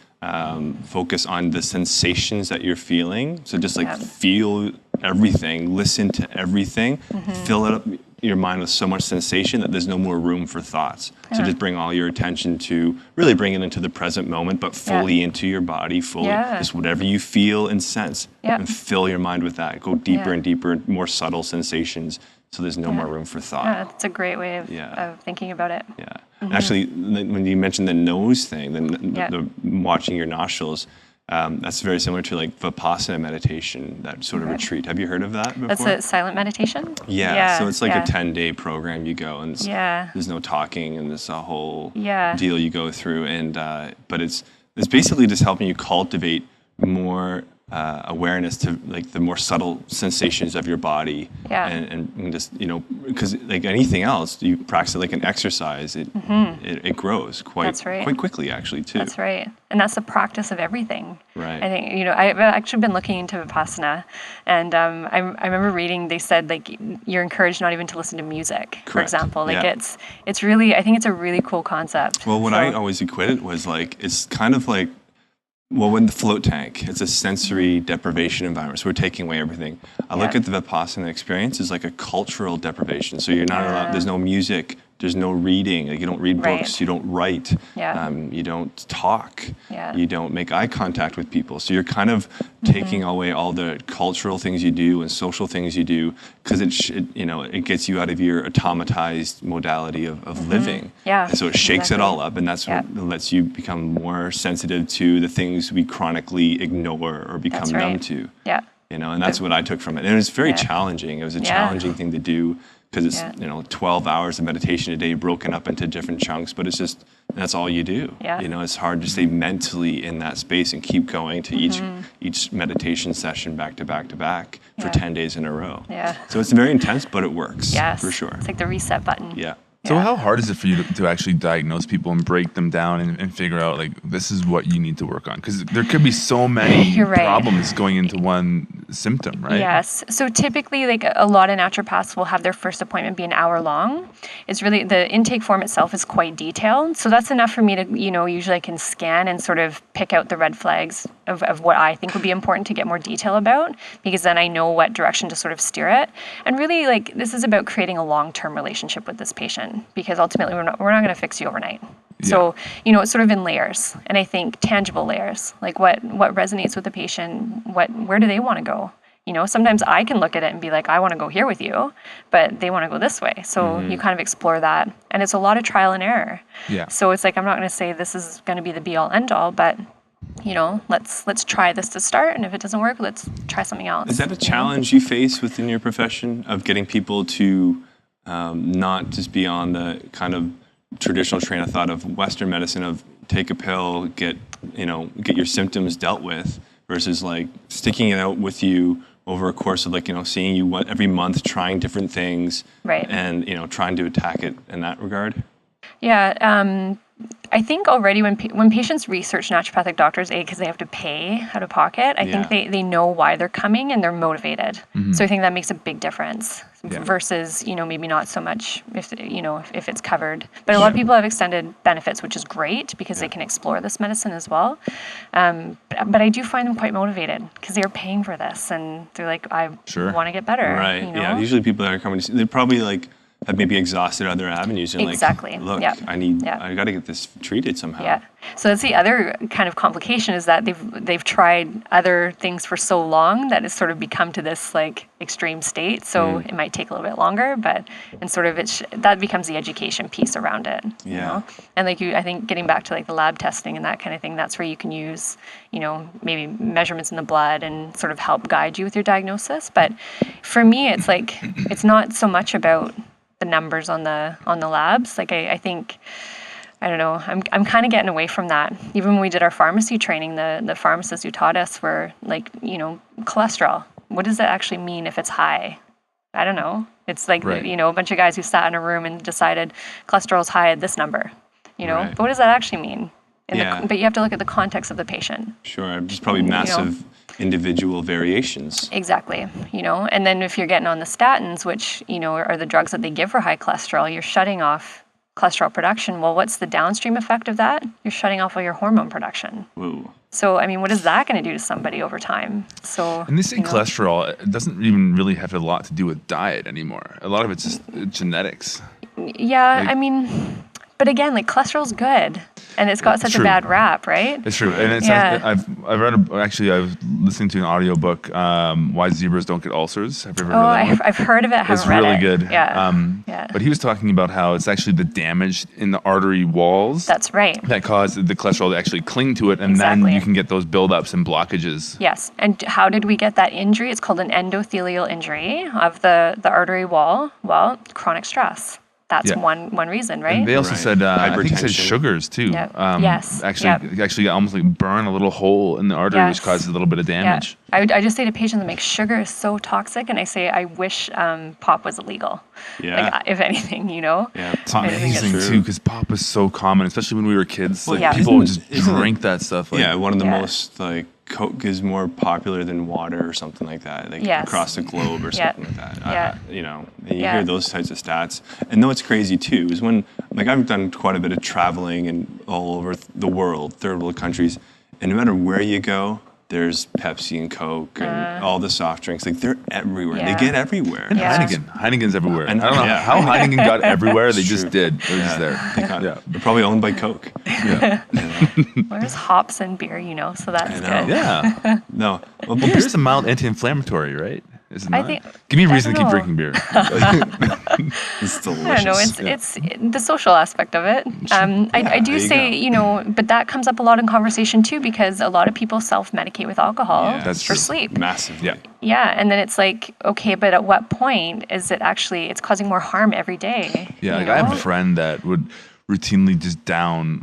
focus on the sensations that you're feeling. So just feel everything, listen to everything, fill it up, your mind with so much sensation that there's no more room for thoughts. So just bring all your attention to really bring it into the present moment, but fully into your body, fully just whatever you feel and sense, and fill your mind with that. Go deeper and deeper, more subtle sensations, so there's no more room for thought. Yeah, that's a great way of thinking about it. Yeah. Actually, when you mentioned the nose thing, the watching your nostrils, That's very similar to like vipassana meditation, that sort of retreat. Have you heard of that before? That's a silent meditation? Yeah. So it's like a 10-day program you go, and there's no talking, and there's a whole deal you go through. And but it's basically just helping you cultivate more awareness to like the more subtle sensations of your body, and just because like anything else, you practice it like an exercise, it grows quite quickly actually too. That's right, and that's the practice of everything. Right. I think I've actually been looking into vipassana, and I remember reading they said like you're encouraged not even to listen to music, for example. Like it's really, I think it's a really cool concept. Well, what I always equated was like it's kind of like. Well, when the float tank, it's a sensory deprivation environment. So we're taking away everything. I look at the Vipassana experience as like a cultural deprivation. So you're not allowed, there's no music, there's no reading. Like you don't read books, you don't write, you don't talk, you don't make eye contact with people. So you're kind of taking away all the cultural things you do and social things you do because it gets you out of your automatized modality of living. And so it shakes it all up, and that's what lets you become more sensitive to the things we chronically ignore or become numb to. And that's what I took from it. And it was very challenging. It was a challenging thing to do because it's 12 hours of meditation a day broken up into different chunks, but it's just that's all you do. It's hard to stay mentally in that space and keep going to each meditation session back to back to back for 10 days in a row. So it's very intense, but it works for sure. It's like the reset button. So how hard is it for you to actually diagnose people and break them down and figure out like this is what you need to work on? Because there could be so many problems going into one symptom, right? Yes. So typically like a lot of naturopaths will have their first appointment be an hour long. It's really, the intake form itself is quite detailed. So that's enough for me to, usually I can scan and sort of pick out the red flags of what I think would be important to get more detail about, because then I know what direction to sort of steer it. And really like this is about creating a long-term relationship with this patient, because ultimately we're not going to fix you overnight. So, it's sort of in layers, and I think tangible layers, like what resonates with the patient, where do they want to go? Sometimes I can look at it and be like, I want to go here with you, but they want to go this way. So you kind of explore that, and it's a lot of trial and error. So it's like, I'm not going to say this is going to be the be all end all, but let's try this to start, and if it doesn't work, let's try something else. Is that a challenge you face within your profession of getting people to not just be on the kind of traditional train of thought of Western medicine of take a pill, get your symptoms dealt with, versus like sticking it out with you over a course of like, seeing you every month, trying different things, and trying to attack it in that regard? I think already when patients research naturopathic doctors, because they have to pay out of pocket, I think they know why they're coming and they're motivated. So I think that makes a big difference versus, maybe not so much if it's covered. But a lot of people have extended benefits, which is great because they can explore this medicine as well. But I do find them quite motivated because they're paying for this and they're like, I want to get better. Right. Yeah. Usually people that are coming, they're probably like, have maybe exhausted other avenues and like, look, I got to get this treated somehow. So that's the other kind of complication, is that they've tried other things for so long that it's sort of become to this like extreme state. So it might take a little bit longer, and sort of that becomes the education piece around it. And like I think getting back to like the lab testing and that kind of thing, that's where you can use, maybe measurements in the blood and sort of help guide you with your diagnosis. But for me, it's like, it's not so much about the numbers on the labs. Like I think, I don't know, I'm kind of getting away from that. Even when we did our pharmacy training, the pharmacists who taught us were like, cholesterol. What does that actually mean if it's high? I don't know. It's like, a bunch of guys who sat in a room and decided cholesterol is high at this number, but what does that actually mean? But you have to look at the context of the patient. Sure. There's probably massive individual variations. Exactly. And then if you're getting on the statins, which, are the drugs that they give for high cholesterol, you're shutting off cholesterol production. Well, what's the downstream effect of that? You're shutting off all your hormone production. Whoa. So, I mean, what is that going to do to somebody over time? So, and they say cholesterol, it doesn't even really have a lot to do with diet anymore. A lot of it's just genetics. Yeah, I mean, But again, like cholesterol's good, and it's got such a bad rap, right? It's true, and it's I've read I was listening to an audiobook, Why Zebras Don't Get Ulcers. Have you ever read that one? I've heard of it. It's really good. Yeah. But he was talking about how it's actually the damage in the artery walls. That's right. That cause the cholesterol to actually cling to it, and then you can get those buildups and blockages. Yes. And how did we get that injury? It's called an endothelial injury of the artery wall. Well, chronic stress. That's one reason, right? And they also said, I think he said sugars too. Yes. Actually almost like burn a little hole in the artery, which causes a little bit of damage. I just say to patients, like, sugar is so toxic, and I say, I wish pop was illegal. Yeah. Like, if anything, you know? Yeah. It's amazing too, because pop was so common, especially when we were kids. Like people would just drink that stuff. Like, one of the most like Coke is more popular than water or something like that, like across the globe or something like that. You know, and you hear those types of stats. And what's crazy too is when, like, I've done quite a bit of traveling and all over the world, third world countries, and no matter where you go, there's Pepsi and Coke and all the soft drinks. Like, they're everywhere. They get everywhere. And Heineken. Heinenken's everywhere. And I don't know how Heineken got everywhere. They just did. They're just there. They're probably owned by Coke. There's hops in beer, you know, so that's good. Yeah. No. Well, beer's a mild anti-inflammatory, right? Is it not? Give me a reason to keep drinking beer. It's delicious. I don't know. It's the social aspect of it. I do say, you know, but that comes up a lot in conversation too, because a lot of people self-medicate with alcohol for sleep. Massively. Yeah, and then it's like, okay, but at what point is it actually, it's causing more harm every day? Yeah, like I have a friend that would routinely just down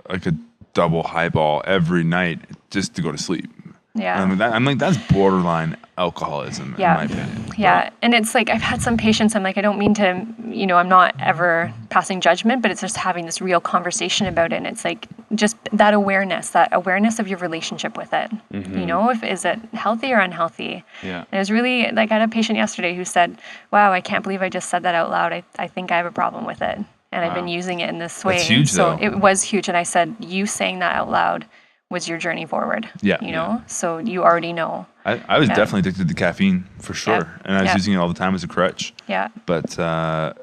like a double highball every night just to go to sleep. Yeah. I'm like, that's borderline alcoholism in my opinion. Yeah. And it's like, I've had some patients, I'm like, I don't mean to, you know, I'm not ever passing judgment, but it's just having this real conversation about it. And it's like, just that awareness of your relationship with it. You know, is it healthy or unhealthy? Yeah. And it was really, like, I had a patient yesterday who said, wow, I can't believe I just said that out loud. I think I have a problem with it. And I've been using it in this way. That's huge, so though. it was huge. And I said, you saying that out loud was your journey forward. Yeah. You know, so you already know. I was definitely addicted to caffeine for sure. Yeah. And I was using it all the time as a crutch. Yeah. But I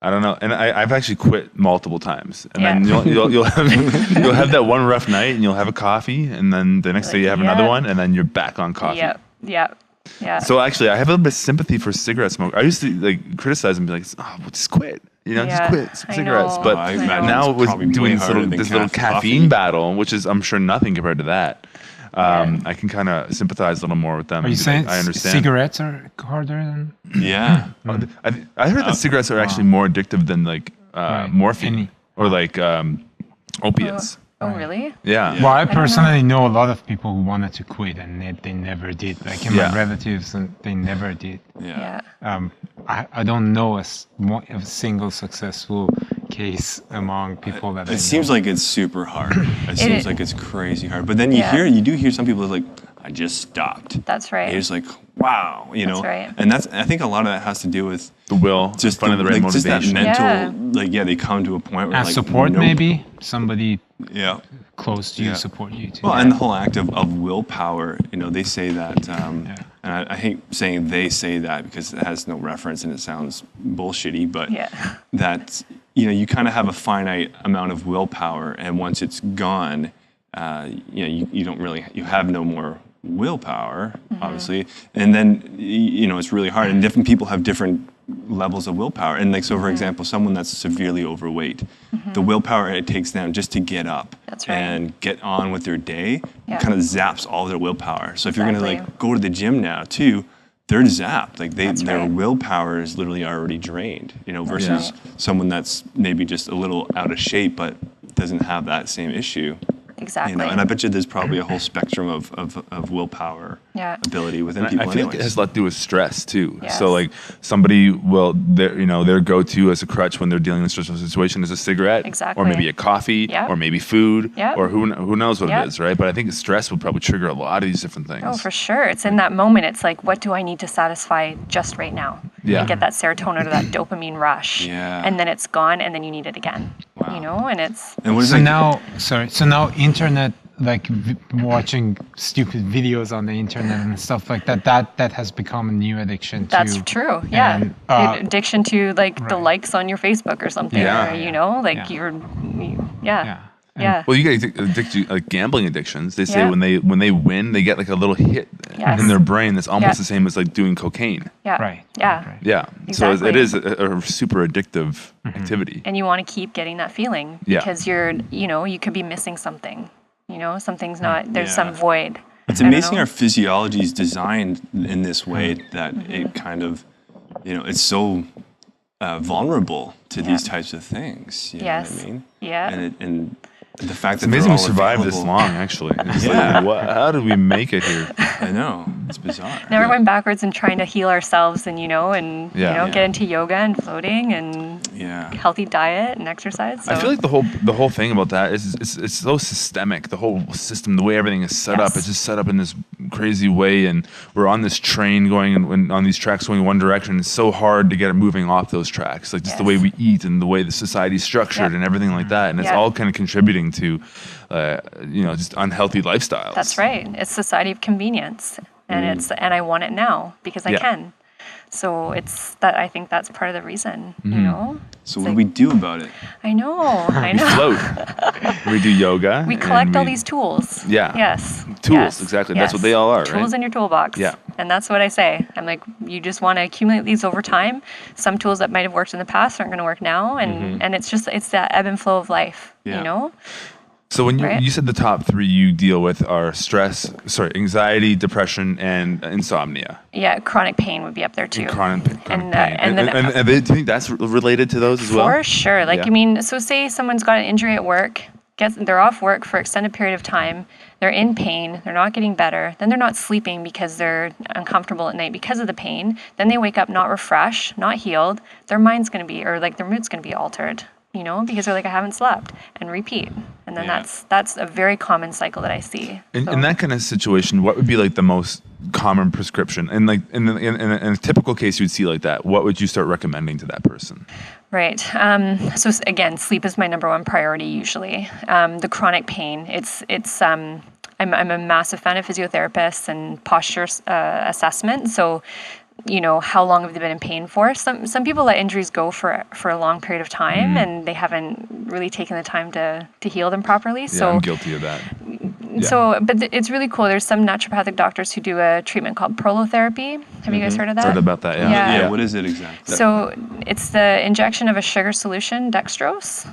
don't know. And I've actually quit multiple times. And then you'll have that one rough night and you'll have a coffee, and then the next day you have another one, and then you're back on coffee. Yeah. So actually I have a little bit of sympathy for cigarette smoke. I used to like criticize and be like, oh, well, just quit. You know, just quit cigarettes. Know. But now with doing this little caffeine battle, which is, I'm sure, nothing compared to that, I can kind of sympathize a little more with them. Are you saying I understand cigarettes are harder than? Yeah. I heard that cigarettes are actually more addictive than like morphine or like opiates. Oh, really? Yeah. Well, I personally know a lot of people who wanted to quit and they never did. Like in my relatives, and they never did. Yeah. I don't know a single successful case among people that I know. It seems like it's super hard. It seems like it's crazy hard. But then you do hear some people like, I just stopped. That's right. And you're just like, wow, you know. That's right. And I think a lot of that has to do with the will, just finding the right motivation. Just that mental, they come to a point where and support maybe somebody close to you support you too. Well, and the whole act of willpower, you know, they say that, and I hate saying they say that because it has no reference and it sounds bullshitty, but that, you know, you kind of have a finite amount of willpower, and once it's gone, you know, you don't really, you have no more willpower, obviously, and then, you know, it's really hard, and different people have different levels of willpower. And like, so for example, someone that's severely overweight, the willpower it takes them just to get up and get on with their day kind of zaps all their willpower. So if you're going to like go to the gym now too, they're zapped. Like their willpower is literally already drained, you know, versus someone that's maybe just a little out of shape, but doesn't have that same issue. Exactly. You know, and I bet you there's probably a whole spectrum of willpower ability within people. I feel like it has a lot to do with stress too. Yes. So like somebody will, their go-to as a crutch when they're dealing with a stressful situation is a cigarette, or maybe a coffee, or maybe food, or who knows what it is, right? But I think stress will probably trigger a lot of these different things. Oh, for sure. It's in that moment. It's like, what do I need to satisfy just right now? And get that serotonin or that dopamine rush. And then it's gone, and then you need it again. You know, and it's... And what is so now internet like watching stupid videos on the internet and stuff like that. That has become a new addiction too. That's true. Yeah. And, addiction to like the likes on your Facebook or something. Yeah. Or, you know, like Well, you get addicted to like gambling addictions. They say when they win, they get like a little hit in their brain that's almost the same as like doing cocaine. Yeah. Right. Yeah. Right. Yeah. Exactly. So it is a super addictive activity. And you want to keep getting that feeling because you could be missing something. You know, something's not, there's some void. It's amazing our physiology is designed in this way that it kind of, it's so vulnerable to these types of things. You know what I mean? Yeah. And the fact It's that amazing they're we all survived available. this long, actually. It's like, how did we make it here? I know. It's bizarre. Now we're going backwards and trying to heal ourselves and, get into yoga and floating and healthy diet and exercise. So. I feel like the whole thing about that is it's so systemic. The whole system, the way everything is set up, it's just set up in this crazy way. And we're on this train going and on these tracks going one direction. It's so hard to get it moving off those tracks. Like just the way we eat and the way the society's structured and everything like that. And it's all kind of contributing to, just unhealthy lifestyles. That's right. It's society of convenience, and and I want it now because I can. So I think that's part of the reason, So what do we do about it? I know. We float. We do yoga. We collect all these tools. Yeah. Yes. Tools, exactly. That's what they all are, Tools in your toolbox. Yeah. And that's what I say. I'm like, you just want to accumulate these over time. Some tools that might have worked in the past aren't going to work now. And it's that ebb and flow of life, So when you said the top 3 you deal with are anxiety, depression, and insomnia. Yeah, chronic pain would be up there too. Chronic pain. And do you think that's related to those as well? For sure. So say someone's got an injury at work, they're off work for an extended period of time, they're in pain, they're not getting better, then they're not sleeping because they're uncomfortable at night because of the pain, then they wake up not refreshed, not healed, their mind's going to be, or like their mood's going to be altered. Because they're like, I haven't slept, and repeat. And then that's a very common cycle that I see. In that kind of situation, what would be like the most common prescription? And like in a typical case you would see like that, what would you start recommending to that person? Right. So again, sleep is my number one priority usually. The chronic pain, I'm a massive fan of physiotherapists and posture assessment. So how long have they been in pain for? Some people let injuries go for a long period of time and they haven't really taken the time to heal them properly. So I'm guilty of that. But it's really cool. There's some naturopathic doctors who do a treatment called prolotherapy. Have you guys heard of that? Heard about that, Yeah, what is it exactly? So it's the injection of a sugar solution, dextrose.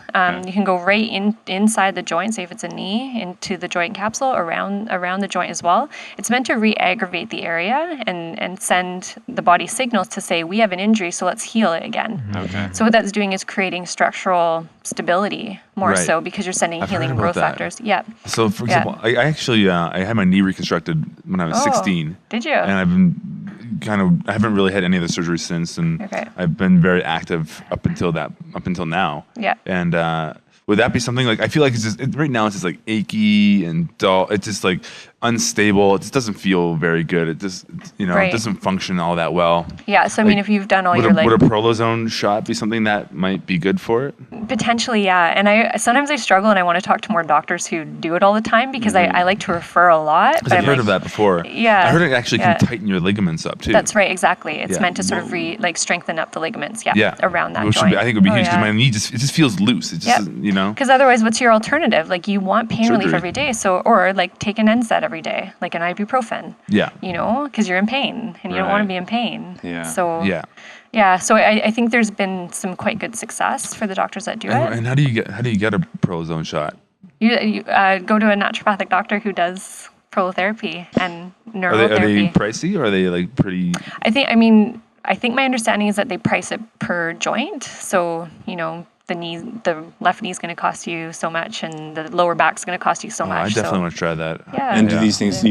You can go right inside the joint, say if it's a knee, into the joint capsule, around the joint as well. It's meant to re-aggravate the area and send the body signals to say, we have an injury, so let's heal it again. Okay. So what that's doing is creating structural stability more so because you're sending healing growth factors. Yeah. So for example, I actually I had my knee reconstructed when I was 16. Did you? And I've been I haven't really had any of the surgery since, and I've been very active up until now. Yeah. And would that be something like, I feel like right now it's just like achy and dull. It's just like unstable. It just doesn't feel very good. It just, it doesn't function all that well. Yeah. So, I mean, if you've done all your would a prolozone shot be something that might be good for it? Potentially, yeah. And sometimes I struggle and I want to talk to more doctors who do it all the time because I like to refer a lot. Because I've heard of that before. Yeah. I heard it actually can tighten your ligaments up too. That's right. Exactly. It's meant to sort of strengthen up the ligaments. Around that joint. I think it would be huge because my knee it just feels loose. It just, Because otherwise, what's your alternative? Like you want pain relief every day. Or like take an NSAID every day, like an ibuprofen. Yeah. Because you're in pain and you don't want to be in pain. Yeah. So so I think there's been some quite good success for the doctors that do it. And how do you get a prolozone shot? You go to a naturopathic doctor who does prolotherapy and neurotherapy. Are they pricey or are they like pretty? I think my understanding is that they price it per joint. So the left knee is going to cost you so much, and the lower back is going to cost you so much. I definitely want to try that. Yeah. And do these things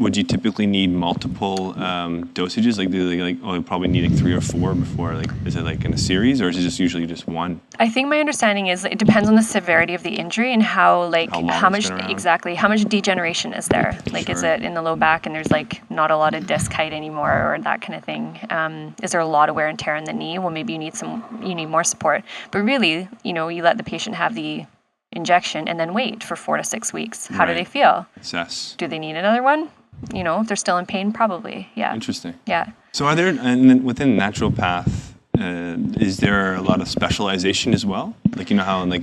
would you typically need multiple dosages? Like, you probably need like 3 or 4 before. Like, is it like in a series, or is it just usually just one? I think my understanding is it depends on the severity of the injury and how much degeneration is there. Like, is it in the low back and there's like not a lot of disc height anymore, or that kind of thing? Is there a lot of wear and tear in the knee? Well, maybe you need more support. But really, you let the patient have the injection and then wait for 4 to 6 weeks. How do they feel? Assess. Do they need another one? If they're still in pain, probably. Yeah. Interesting. Yeah. So are there, and then within naturopath, is there a lot of specialization as well? Like, how like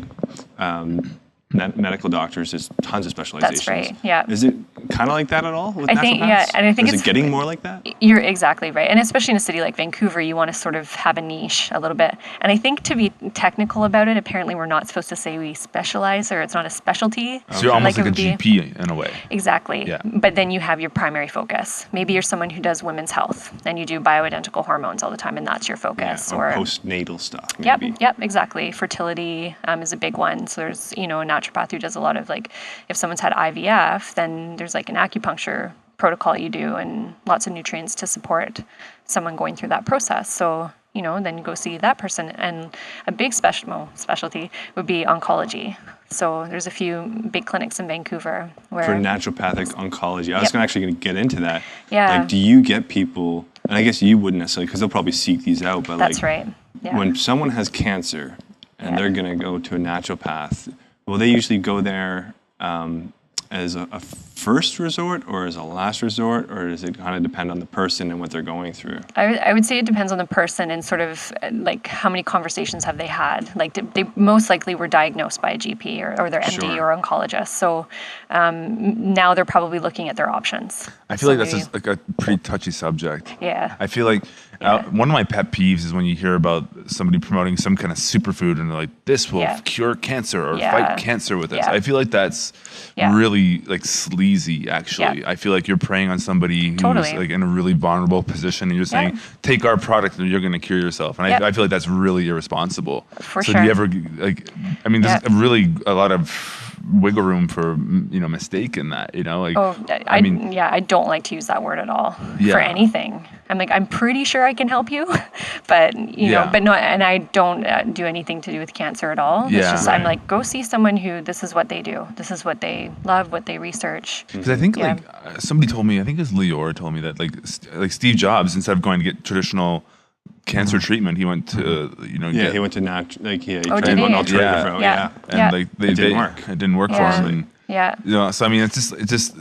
medical doctors, there's tons of specializations. That's right. Yeah. Is it kind of like that at all with naturopaths? And I think is it getting more like that? You're exactly right. And especially in a city like Vancouver, you want to sort of have a niche a little bit. And I think to be technical about it, apparently we're not supposed to say we specialize or it's not a specialty. So you're almost like a GP in a way. Exactly. Yeah. But then you have your primary focus. Maybe you're someone who does women's health and you do bioidentical hormones all the time and that's your focus. Or postnatal stuff, maybe. Yep, exactly. Fertility is a big one. So there's, a naturopath who does a lot of like, if someone's had IVF, then there's like an acupuncture protocol you do and lots of nutrients to support someone going through that process. So, then you go see that person. And a big specialty would be oncology. So there's a few big clinics in Vancouver where... For naturopathic oncology. I was actually going to get into that. Yeah. Like, do you get people, and I guess you wouldn't necessarily, because they'll probably seek these out, but That's right. Yeah. When someone has cancer and they're going to go to a naturopath, will they usually go there as a first resort or as a last resort, or does it kind of depend on the person and what they're going through? I would say it depends on the person and sort of like how many conversations have they had. Like they most likely were diagnosed by a GP or their MD or oncologist. So now they're probably looking at their options. I feel like that's like a pretty touchy subject. Yeah. I feel like one of my pet peeves is when you hear about somebody promoting some kind of superfood and they're like, this will cure cancer or fight cancer with this. I feel like that's really like sleazy, actually. I feel like you're preying on somebody who's like in a really vulnerable position and you're saying, take our product and you're going to cure yourself. And I feel like that's really irresponsible. For so sure. do you ever, like, I mean, there's really a lot of wiggle room for mistake in that, like I don't like to use that word at all for anything. I'm pretty sure I can help you, but but not, and I don't do anything to do with cancer at all. It's just I'm like, go see someone who this is what they do, this is what they love, what they research. Because I think like somebody told me, I think it was Lior told me that like Steve Jobs, instead of going to get traditional cancer treatment, he went to he went to he tried an alternative route. And like it didn't work for him. So I mean, it's just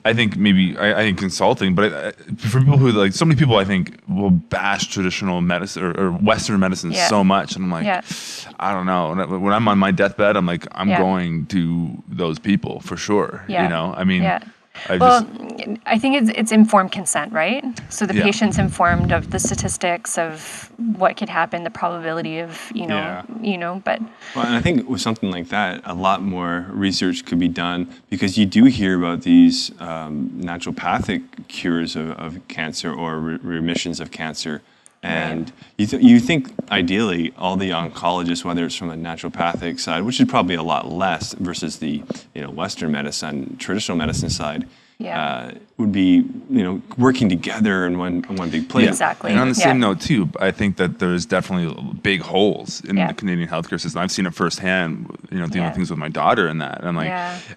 I think maybe I think consulting, but for people who like so many people I think will bash traditional medicine or Western medicine so much, and I'm like, I don't know. When I'm on my deathbed, I'm like, I'm going to those people for sure. I mean. I think it's informed consent, right? So the patient's informed of the statistics of what could happen, the probability of, but... Well, and I think with something like that, a lot more research could be done because you do hear about these naturopathic cures of cancer or remissions of cancer. And you think ideally all the oncologists, whether it's from the naturopathic side, which is probably a lot less versus the Western medicine, traditional medicine side, would be working together in one big place. Exactly. And on the same note too, I think that there's definitely big holes in the Canadian healthcare system. I've seen it firsthand, dealing with things with my daughter and that, and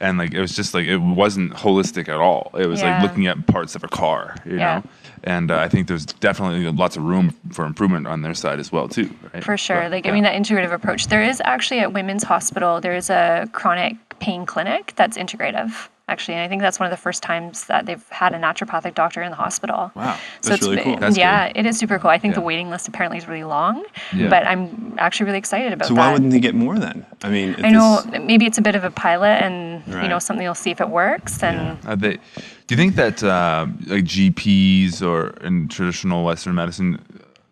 and it was just like it wasn't holistic at all. It was like looking at parts of a car, know. And I think there's definitely lots of room for improvement on their side as well, too. Right? For sure. I mean, that integrative approach. There is actually at Women's Hospital, there is a chronic pain clinic that's integrative. Actually, and I think that's one of the first times that they've had a naturopathic doctor in the hospital. Wow, that's really cool. That's good. It is super cool. I think the waiting list apparently is really long, but I'm actually really excited about that. So why wouldn't they get more then? I mean, I know maybe it's a bit of a pilot, and something you'll see if it works. And do you think that like GPs or in traditional Western medicine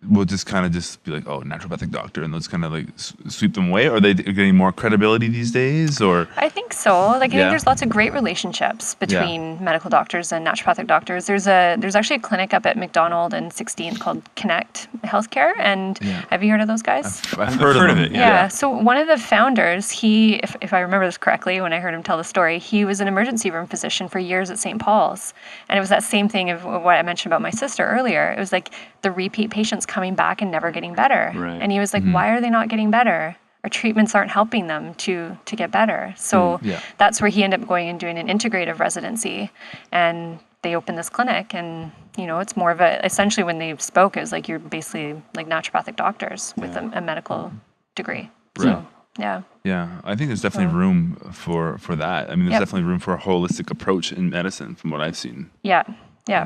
will just kind of just be like, oh, naturopathic doctor, and those kind of like sweep them away? Or are they getting more credibility these days? Or I think so. I think there's lots of great relationships between medical doctors and naturopathic doctors. There's actually a clinic up at McDonald and 16th called Connect Healthcare, and have you heard of those guys? I've heard of it. Yeah. So one of the founders, he, if I remember this correctly, when I heard him tell the story, he was an emergency room physician for years at St. Paul's, and it was that same thing of what I mentioned about my sister earlier. It was like the repeat patients coming back and never getting better. Right. And he was like, why are they not getting better? Our treatments aren't helping them to get better. So that's where he ended up going and doing an integrative residency. And they opened this clinic, and it's more of essentially when they spoke, it was like you're basically like naturopathic doctors with a medical degree. Right. Yeah. Yeah, I think there's definitely room for that. I mean, there's definitely room for a holistic approach in medicine from what I've seen. Yeah,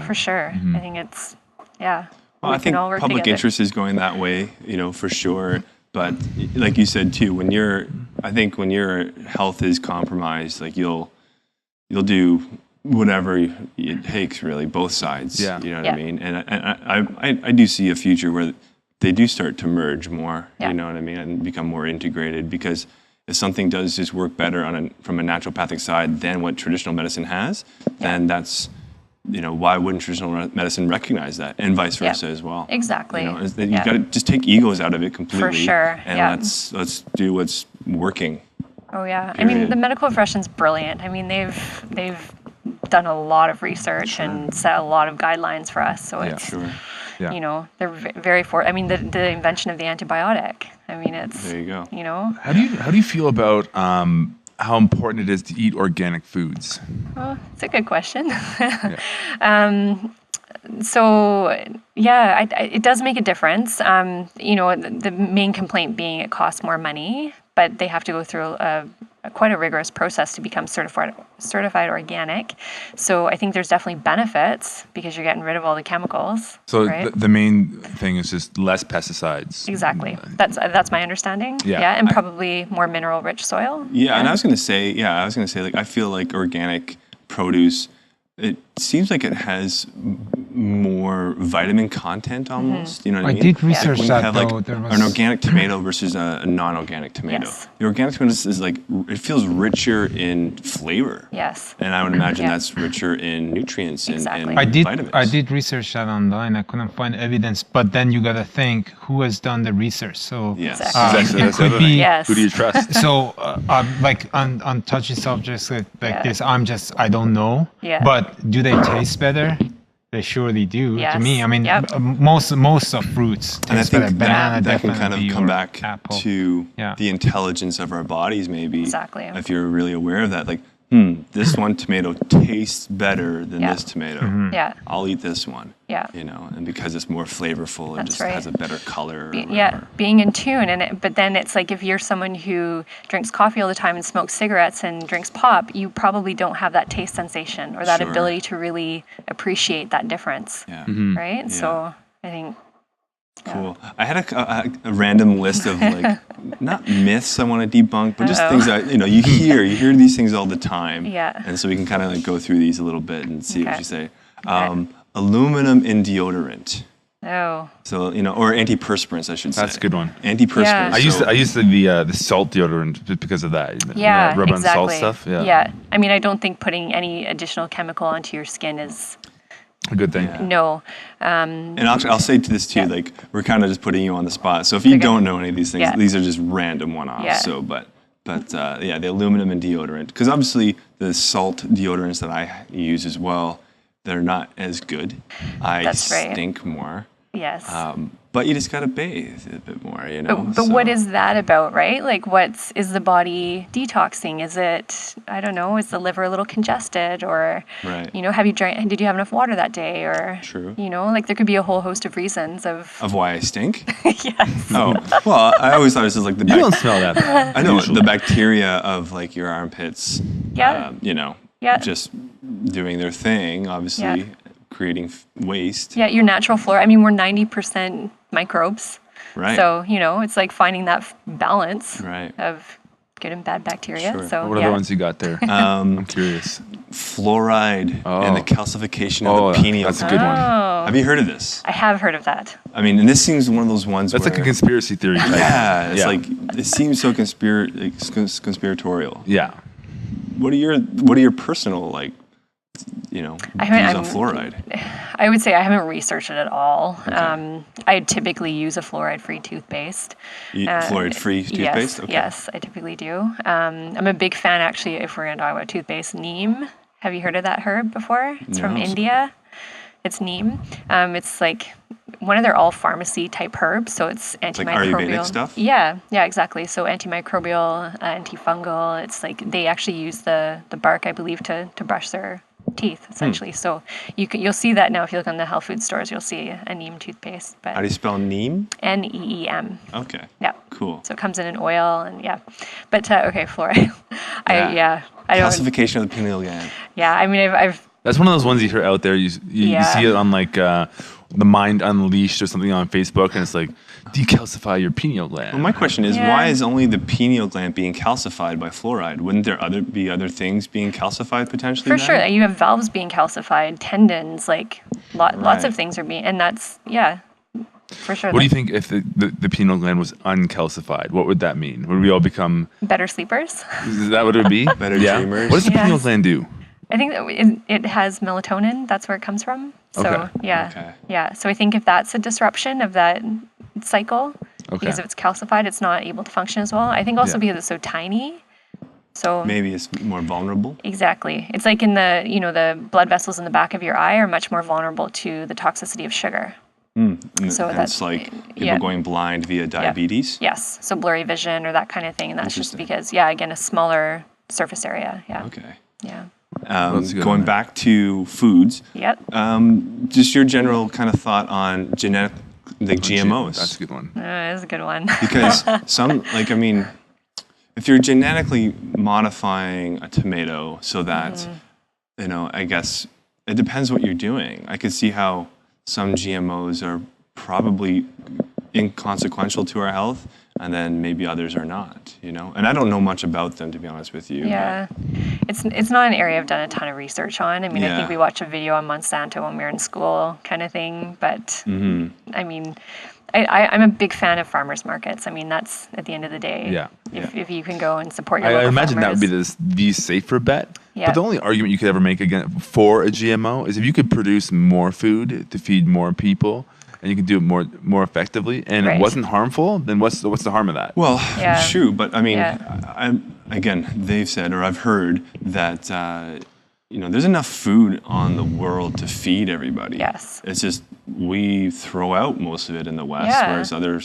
for sure. I think it's, Well, I think public interest is going that way, for sure. But like you said too, when your health is compromised, like you'll do whatever it takes, really, both sides. Yeah. You know what I mean? And I do see a future where they do start to merge more, you know what I mean, and become more integrated, because if something does just work better from a naturopathic side than what traditional medicine has, then that's, why wouldn't traditional medicine recognize that, and vice versa as well? Exactly. You've got to just take egos out of it completely. For sure. And let's do what's working. Oh yeah. Period. I mean, the medical profession's brilliant. I mean, they've done a lot of research and set a lot of guidelines for us. So it's they're very I mean, the invention of the antibiotic. I mean, it's there you go. How do you feel about how important it is to eat organic foods? Well, it's a good question. So it does make a difference. The main complaint being it costs more money, but they have to go through quite a rigorous process to become certified organic. So I think there's definitely benefits because you're getting rid of all the chemicals. So right? the main thing is just less pesticides. Exactly. That's my understanding. Yeah, and probably more mineral-rich soil. Yeah, and I was going to say, like, I feel like organic produce, it seems like it has more vitamin content almost. You know what I mean? I did research like that, have though. Like there was an organic tomato versus a non-organic tomato. Yes. The organic tomato is like, it feels richer in flavor. Yes. And I would imagine that's richer in nutrients and vitamins. I did research that online. I couldn't find evidence, but then you gotta think who has done the research. So yes, exactly. It could be. Yes. Who do you trust? So like on touchy subjects like this, I don't know. Yeah. But do they taste better? They surely do. Yes. To me, I mean, most of fruits taste And I think better. Banana that can kind definitely, of come or back apple. to the intelligence of our bodies, maybe. Exactly. If you're really aware of that, like, this one tomato tastes better than this tomato. Mm-hmm. Yeah. I'll eat this one. Yeah. And because it's more flavorful and That's just right. has a better color. Being in tune. But then it's like if you're someone who drinks coffee all the time and smokes cigarettes and drinks pop, you probably don't have that taste sensation or that ability to really appreciate that difference. Yeah. Right? Yeah. So I think. Cool. I had a random list of like, not myths I want to debunk, but just things that, you hear these things all the time. Yeah. And so we can kind of like go through these a little bit and see what you say. Aluminum in deodorant. Oh. So, or antiperspirants, I should say. That's a good one. Antiperspirants. Yeah. I used the salt deodorant because of that. Yeah, rub exactly. on salt stuff. Yeah. I mean, I don't think putting any additional chemical onto your skin is a good thing. No. And I'll say to this too, like, we're kind of just putting you on the spot. So if you don't know any of these things, these are just random one-offs. Yeah. So, but the aluminum in deodorant, because obviously the salt deodorants that I use as well, they're not as good. That's right. Stink more. Yes. But you just got to bathe a bit more, But what is that about, right? Like, is the body detoxing? Is it, I don't know, is the liver a little congested? Or, right. Did you have enough water that day? Or, true. Like there could be a whole host of reasons of why I stink? Yes. Oh, well, I always thought it was like the You don't smell that bad. I know, the bacteria of like your armpits, just doing their thing, obviously. Creating waste. Yeah, your natural flora. I mean, we're 90% microbes. Right. So, it's like finding that balance of good and bad bacteria. Sure. So, what are the ones you got there? I'm curious. Fluoride and the calcification of the pineal. That's a good one. Have you heard of this? I have heard of that. I mean, and this seems one of those ones that's like a conspiracy theory type. Yeah, it's like, it seems so conspiratorial. Yeah. What are your personal, like, views on fluoride? I would say I haven't researched it at all. Okay. I typically use a fluoride-free toothpaste. Fluoride-free toothpaste? Yes, okay. yes, I typically do. I'm a big fan, actually, if we're going to talk about toothpaste, Neem. Have you heard of that herb before? It's from India. It's Neem. It's like one of their all-pharmacy type herbs, so it's antimicrobial. Like Ayurvedic stuff? Yeah, exactly. So antimicrobial, antifungal. It's like they actually use the bark, I believe, to brush their teeth, essentially. So you'll see that now if you look on the health food stores, you'll see a Neem toothpaste. But how do you spell Neem? Neem. Okay. Yeah. Cool. So it comes in an oil and But okay, flora. I calcification of the pineal gland. Yeah, I mean, I've That's one of those ones you hear out there. You see it on like The Mind Unleashed or something on Facebook, and it's like, decalcify your pineal gland. Well, my question is, why is only the pineal gland being calcified by fluoride? Wouldn't there be other things being calcified potentially? For sure. You have valves being calcified, tendons, like lots of things are being, and that's, for sure. What do you think if the pineal gland was uncalcified? What would that mean? Would we all become better sleepers? Is that what it would be? Better dreamers? What does the pineal gland do? I think that it has melatonin. That's where it comes from. So, Okay. So I think if that's a disruption of that cycle, because if it's calcified, it's not able to function as well. I think also because it's so tiny. So maybe it's more vulnerable. Exactly. It's like in the blood vessels in the back of your eye are much more vulnerable to the toxicity of sugar. So that's like people going blind via diabetes? Yes. So blurry vision or that kind of thing. And that's just because, again, a smaller surface area. Yeah. Okay. Yeah. Going back to foods. Yep. Just your general kind of thought on GMOs. That's a good one. That's a good one. Because if you're genetically modifying a tomato so that, I guess it depends what you're doing. I could see how some GMOs are probably inconsequential to our health, and then maybe others are not, And I don't know much about them, to be honest with you. Yeah. It's not an area I've done a ton of research on. I mean, I think we watched a video on Monsanto when we were in school kind of thing. But, I mean, I'm a big fan of farmers markets. I mean, that's at the end of the day. Yeah. If you can go and support your local I imagine farmers. that would be the safer bet. Yeah. But the only argument you could ever make for a GMO is if you could produce more food to feed more people, and you can do it more effectively, and it wasn't harmful, then what's the harm of that? Well, true, but I mean, again, they've said, or I've heard that there's enough food on the world to feed everybody. Yes. It's just we throw out most of it in the West, whereas other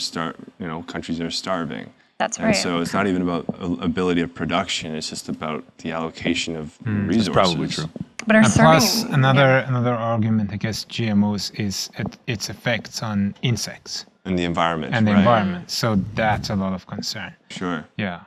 countries are starving. That's right. And so it's not even about ability of production; it's just about the allocation of resources. That's probably true. But plus, another argument against GMOs is its effects on insects and the environment. And the environment. So that's a lot of concern. Sure. Yeah.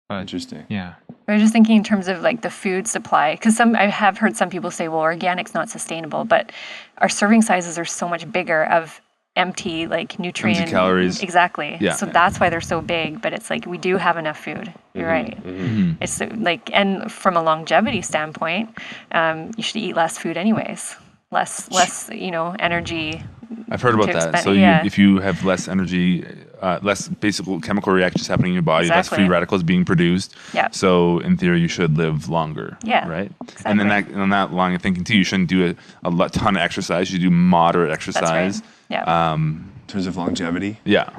But, interesting. Yeah. I was just thinking in terms of like the food supply, because I have heard some people say, well, organic's not sustainable, but our serving sizes are so much bigger of empty, like nutrient. Empty calories. Exactly. Yeah. So that's why they're so big, but it's like we do have enough food. You're right. It's like, and from a longevity standpoint, you should eat less food anyways. Less, energy. I've heard about that. So if you have less energy, less basic chemical reactions happening in your body, less free radicals being produced. Yeah. So in theory, you should live longer. Yeah. Right. Exactly. And then on that line of thinking too, you shouldn't do a ton of exercise. You do moderate exercise. That's right. Yeah. In terms of longevity. Yeah.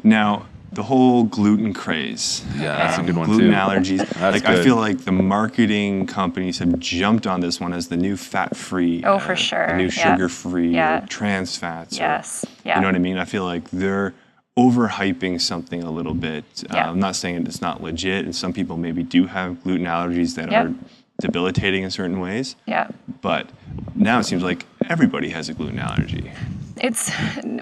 Now, the whole gluten craze. Yeah, that's a good one gluten too. allergies. I feel like the marketing companies have jumped on this one as the new fat-free. Oh, for sure. The new sugar-free or trans fats. Yes. You know what I mean? I feel like they're overhyping something a little bit. I'm not saying it's not legit, and some people maybe do have gluten allergies that are debilitating in certain ways. Yeah. But now it seems like everybody has a gluten allergy. It's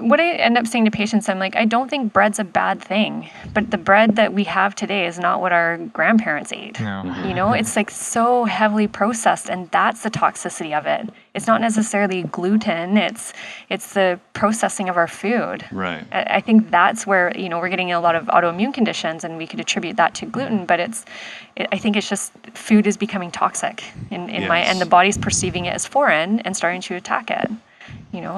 what I end up saying to patients. I'm like, I don't think bread's a bad thing, but the bread that we have today is not what our grandparents ate. No. It's like so heavily processed, and that's the toxicity of it. It's not necessarily gluten. It's the processing of our food. Right. I think that's where we're getting a lot of autoimmune conditions, and we could attribute that to gluten. But I think it's just food is becoming toxic and the body's perceiving it as foreign and starting to attack it.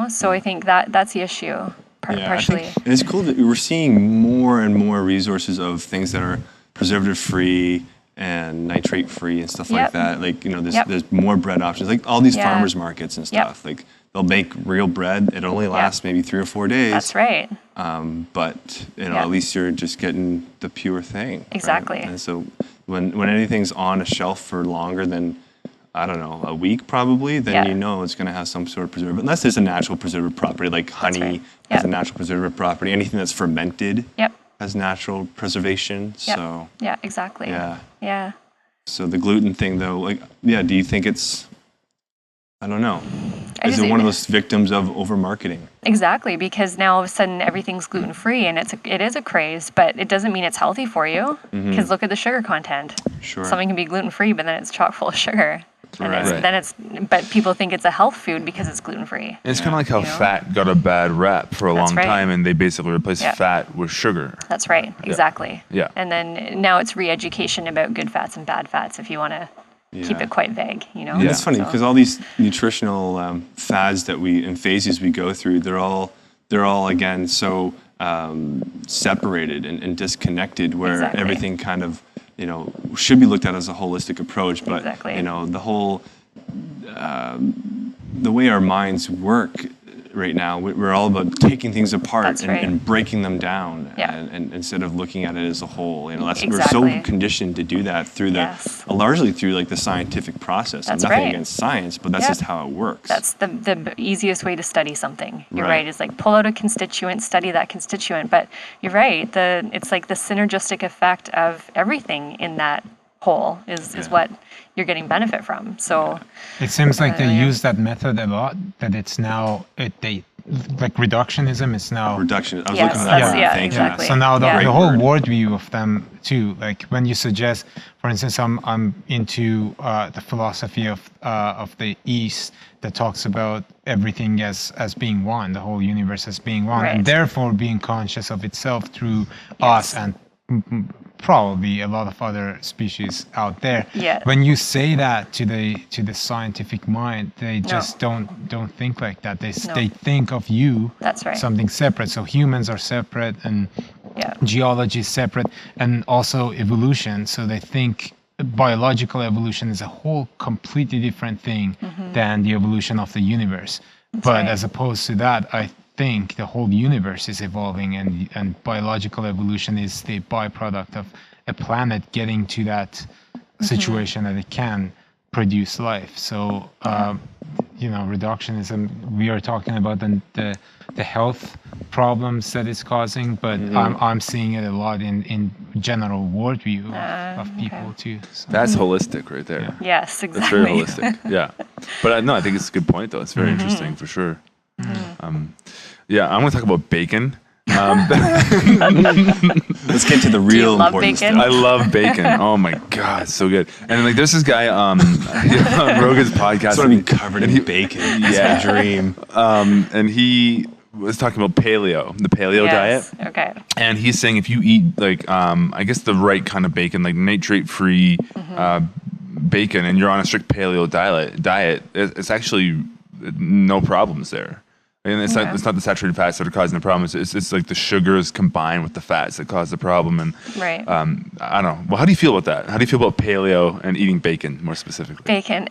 So I think that's the issue, partially. And it's cool that we're seeing more and more resources of things that are preservative-free and nitrate-free and stuff like that. Like, there's more bread options. Like all these farmers markets and stuff. Like they'll make real bread. It only lasts maybe 3 or 4 days. That's right. But at least you're just getting the pure thing. Exactly. Right? And so when anything's on a shelf for longer than a week probably, then it's going to have some sort of preservative. Unless there's a natural preservative property, like honey has a natural preservative property. Anything that's fermented has natural preservation. So yeah, exactly. Yeah. So the gluten thing, though, like, yeah, do you think it's, I don't know. Is it one of those victims of over-marketing? Exactly, because now all of a sudden everything's gluten-free, and it is a craze, but it doesn't mean it's healthy for you, because look at the sugar content. Sure. Something can be gluten-free, but then it's chock full of sugar. And but people think it's a health food because it's gluten-free. And it's kind of like how fat got a bad rap for a long time, and they basically replaced fat with sugar. That's right, exactly. Yeah. And then now it's re-education about good fats and bad fats, if you want to keep it quite vague, you know? Yeah. It's funny because all these nutritional fads and phases we go through, they're all again so separated and disconnected, where everything kind of should be looked at as a holistic approach. But the whole the way our minds work right now, we're all about taking things apart and breaking them down, and instead of looking at it as a whole. We're so conditioned to do that through largely through like the scientific process. That's nothing against science, but that's just how it works. That's the easiest way to study something. You're right. Is like pull out a constituent, study that constituent. But you're right. It's like the synergistic effect of everything in that whole is what you're getting benefit from. So it seems like they use that method a lot, that it's now like reductionism is now reduction. I was looking at that. Thank you. So now the whole worldview of them too, like when you suggest, for instance, I'm into the philosophy of the East that talks about everything as being one, the whole universe as being one, and therefore being conscious of itself through us and probably a lot of other species out there. Yeah. When you say that to the scientific mind, they just don't think like that. They think of you something separate. So humans are separate, and geology is separate, and also evolution. So they think biological evolution is a whole completely different thing than the evolution of the universe. But as opposed to that, I think the whole universe is evolving, and biological evolution is the byproduct of a planet getting to that situation that it can produce life. So reductionism, we are talking about the health problems that it's causing, but I'm seeing it a lot in general worldview of people too. So. That's holistic right there. Yes, exactly. That's very holistic. Yeah, but no, I think it's a good point though. It's very interesting for sure. I'm going to talk about bacon. Let's get to the real important stuff. I love bacon. Oh my god, it's so good. And like, there's this guy on Rogan's podcast. I want to be covered in bacon. It's my dream. And he was talking about the paleo diet. Okay. And he's saying if you eat like, I guess the right kind of bacon, like nitrate-free bacon, and you're on a strict paleo diet, it's actually no problems there. And it's not the saturated fats that are causing the problem. It's like the sugars combined with the fats that cause the problem. And I don't know. Well, how do you feel about that? How do you feel about paleo and eating bacon more specifically? Bacon.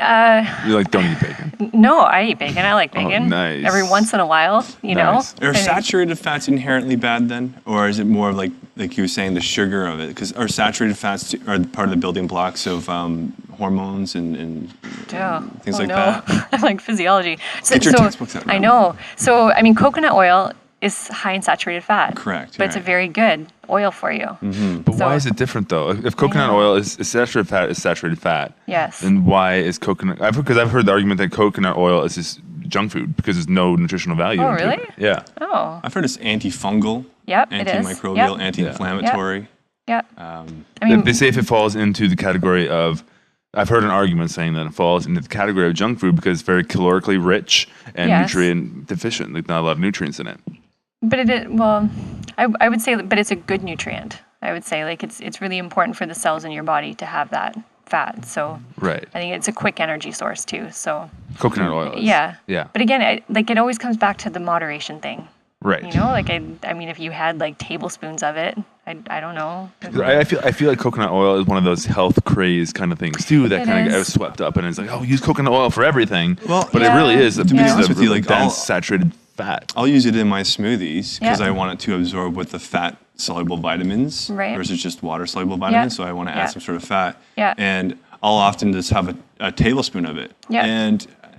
You don't eat bacon? No, I eat bacon. I like bacon. Oh, nice. Every once in a while, you know. Are saturated fats inherently bad then, or is it more like you were saying, the sugar of it? Because are saturated fats are part of the building blocks of hormones and things like that? I like physiology. Get your textbooks out. I know. So, I mean, coconut oil is high in saturated fat. Correct. But it's a very good oil for you. Mm-hmm. But why is it different, though? If coconut oil is saturated fat, yes. Then why is coconut... Because I've heard the argument that coconut oil is just junk food because there's no nutritional value. Oh, really? Yeah. Oh. I've heard it's antifungal, antimicrobial, anti-inflammatory. Yep. I mean, they say if it falls into the category of... I've heard an argument saying that it falls into the category of junk food because it's very calorically rich and nutrient deficient. Like, not a lot of nutrients in it. But I would say, but it's a good nutrient. I would say, like, it's really important for the cells in your body to have that fat. So I think it's a quick energy source too. So coconut oil is. Yeah. Yeah. But again, it always comes back to the moderation thing. Right. You know, like I mean, if you had like tablespoons of it, I don't know. I feel like coconut oil is one of those health craze kind of things too that kind of gets swept up, and it's like, oh, use coconut oil for everything. Well, but it really is. To be honest with you, like dense saturated fat. I'll use it in my smoothies because I want it to absorb with the fat soluble vitamins versus just water soluble vitamins. So I want to add some sort of fat. Yeah. And I'll often just have a tablespoon of it. Yeah.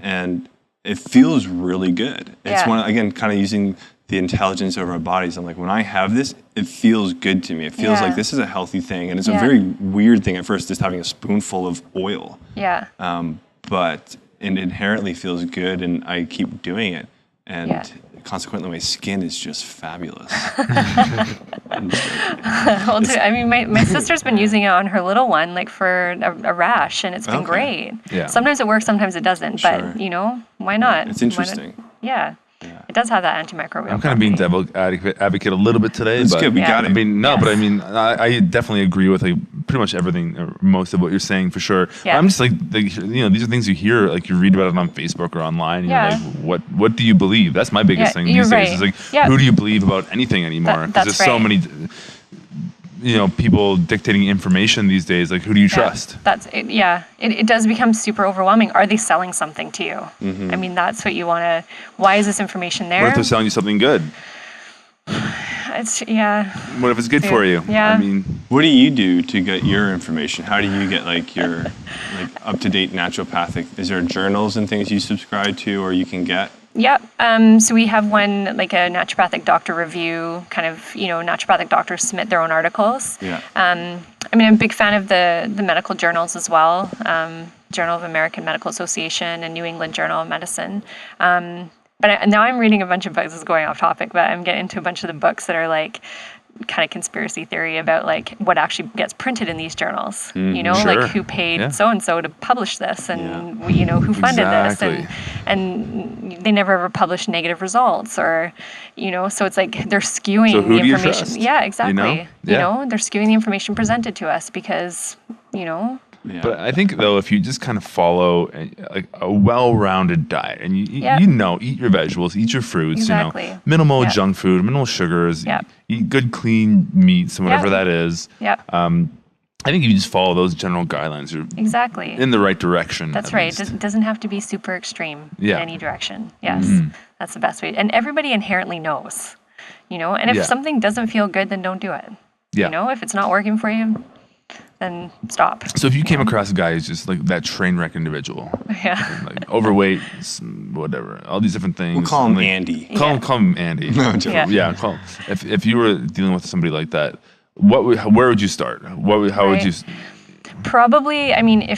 And it feels really good. It's one, again, kind of using the intelligence over our bodies. I'm like, when I have this, it feels good to me. It feels like this is a healthy thing. And it's a very weird thing at first, just having a spoonful of oil. Yeah. But it inherently feels good, and I keep doing it. And consequently, my skin is just fabulous. Well, I mean, my sister's been using it on her little one, like for a rash, and it's been great. Yeah. Sometimes it works, sometimes it doesn't. But, you know, why not? It's interesting. Yeah. It does have that antimicrobial. I'm kind of being devil advocate a little bit today. That's but good. We got it. I mean, no, but I mean, I definitely agree with like pretty much everything, or most of what you're saying for sure. Yeah. I'm just like, you know, these are things you hear, like you read about it on Facebook or online. And you're like, what do you believe? That's my biggest thing these days. Is like, who do you believe about anything anymore? Because there's so many, you know, people dictating information these days. Like, who do you trust? That's it. Yeah, it does become super overwhelming. Are they selling something to you? I mean, that's what you want to. Why is this information there? What if they're selling you something good? It's What if it's good for you? Yeah. I mean, what do you do to get your information? How do you get like your up-to-date naturopathic? Is there journals and things you subscribe to, or you can get? Yep. So we have one, like a naturopathic doctor review, kind of, you know, naturopathic doctors submit their own articles. Yeah. I mean, I'm a big fan of the medical journals as well. Journal of American Medical Association and New England Journal of Medicine. But now I'm reading a bunch of books. This is going off topic, but I'm getting into a bunch of the books that are like kind of conspiracy theory about like what actually gets printed in these journals. You know, like who paid so and so to publish this, and you know who funded this, and they never ever publish negative results, or you know, so it's like they're skewing the information. Yeah, exactly. You know, they're skewing the information presented to us because you know. Yeah. But I think though, if you just kind of follow a well-rounded diet, and you eat your vegetables, eat your fruits, you know, minimal junk food, minimal sugars, eat good clean meats and whatever that is. I think if you just follow those general guidelines, you're in the right direction. That's right. It doesn't have to be super extreme in any direction. Yes, that's the best way. And everybody inherently knows, you know. And if something doesn't feel good, then don't do it. You know, if it's not working for you, then stop. So if you came across a guy who's just like that train wreck individual, like overweight, whatever, all these different things. We'll call him Andy. Call him Andy. No, call. If you were dealing with somebody like that, where would you start? How would you? Probably, I mean,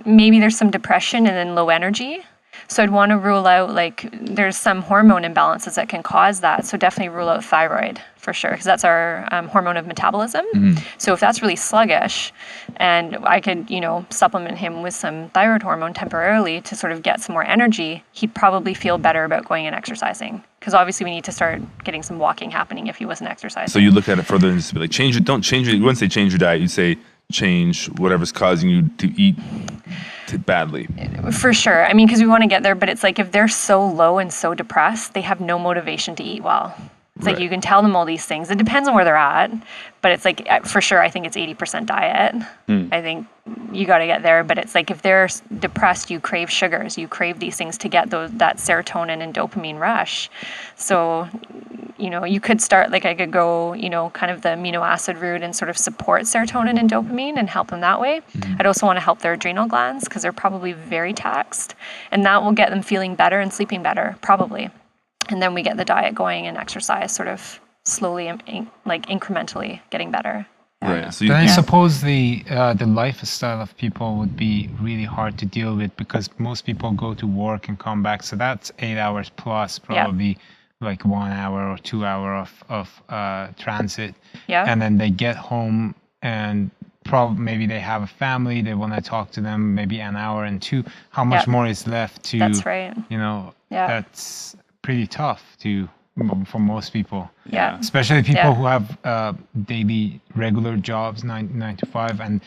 maybe there's some depression and then low energy. So I'd want to rule out, like, there's some hormone imbalances that can cause that. So definitely rule out thyroid for sure, because that's our hormone of metabolism. So if that's really sluggish, and I could, you know, supplement him with some thyroid hormone temporarily to sort of get some more energy, he'd probably feel better about going and exercising. Because obviously we need to start getting some walking happening if he wasn't exercising. So you look at it further and just be like, don't change it. You wouldn't say change your diet. You'd say change whatever's causing you to eat badly. For sure. I mean, because we want to get there, but it's like if they're so low and so depressed, they have no motivation to eat well. It's like you can tell them all these things. It depends on where they're at, but it's like for sure I think it's 80% diet. I think you got to get there, but it's like if they're depressed, you crave sugars, you crave these things to get that serotonin and dopamine rush. So, you know, you could start, like I could go, you know, kind of the amino acid route and sort of support serotonin and dopamine and help them that way. I'd also want to help their adrenal glands because they're probably very taxed, and that will get them feeling better and sleeping better, probably. And then we get the diet going and exercise sort of slowly and like incrementally getting better. Right. So but I suppose the lifestyle of people would be really hard to deal with because most people go to work and come back. So that's 8 hours plus probably like 1 hour or 2 hour of transit. Yeah. And then they get home and maybe they have a family. They want to talk to them maybe an hour and two. How much more is left to? That's right. You know, that's pretty tough for most people. Yeah. Especially people who have daily regular jobs, 9 to 5, and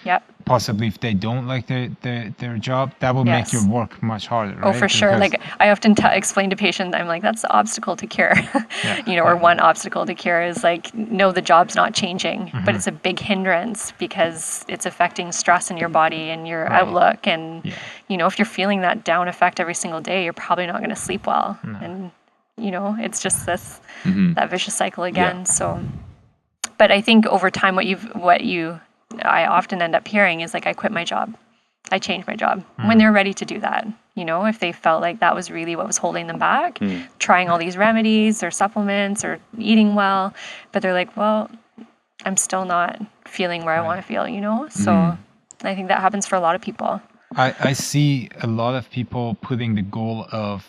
possibly if they don't like their job, that will make your work much harder. Right? Oh, for sure. Like I often explain to patients, I'm like, that's the obstacle to cure. You know, or one obstacle to cure is like, no, the job's not changing, but it's a big hindrance because it's affecting stress in your body and your outlook. And you know, if you're feeling that down effect every single day, you're probably not going to sleep well. And you know, it's just this that vicious cycle again. So, but I think over time, I often end up hearing is like, I quit my job, I changed my job when they're ready to do that. if they felt like that was really what was holding them back, trying all these remedies or supplements or eating well, but they're like, well, I'm still not feeling where I want to feel, So I think that happens for a lot of people. I see a lot of people putting the goal of,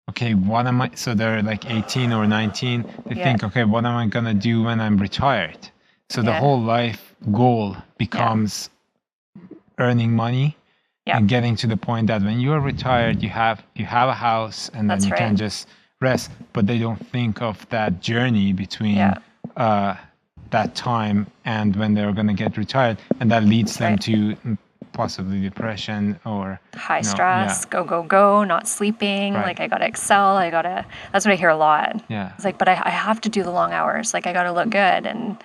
okay, what am I, so they're like 18 or 19, they think, okay, what am I going to do when I'm retired? So the whole life goal becomes earning money and getting to the point that when you are retired, you have a house and then you can just rest, but they don't think of that journey between that time and when they're going to get retired, and that leads them to possibly depression or high stress, go, not sleeping, like I gotta excel, that's what I hear a lot. It's like, but I have to do the long hours, like I gotta look good, and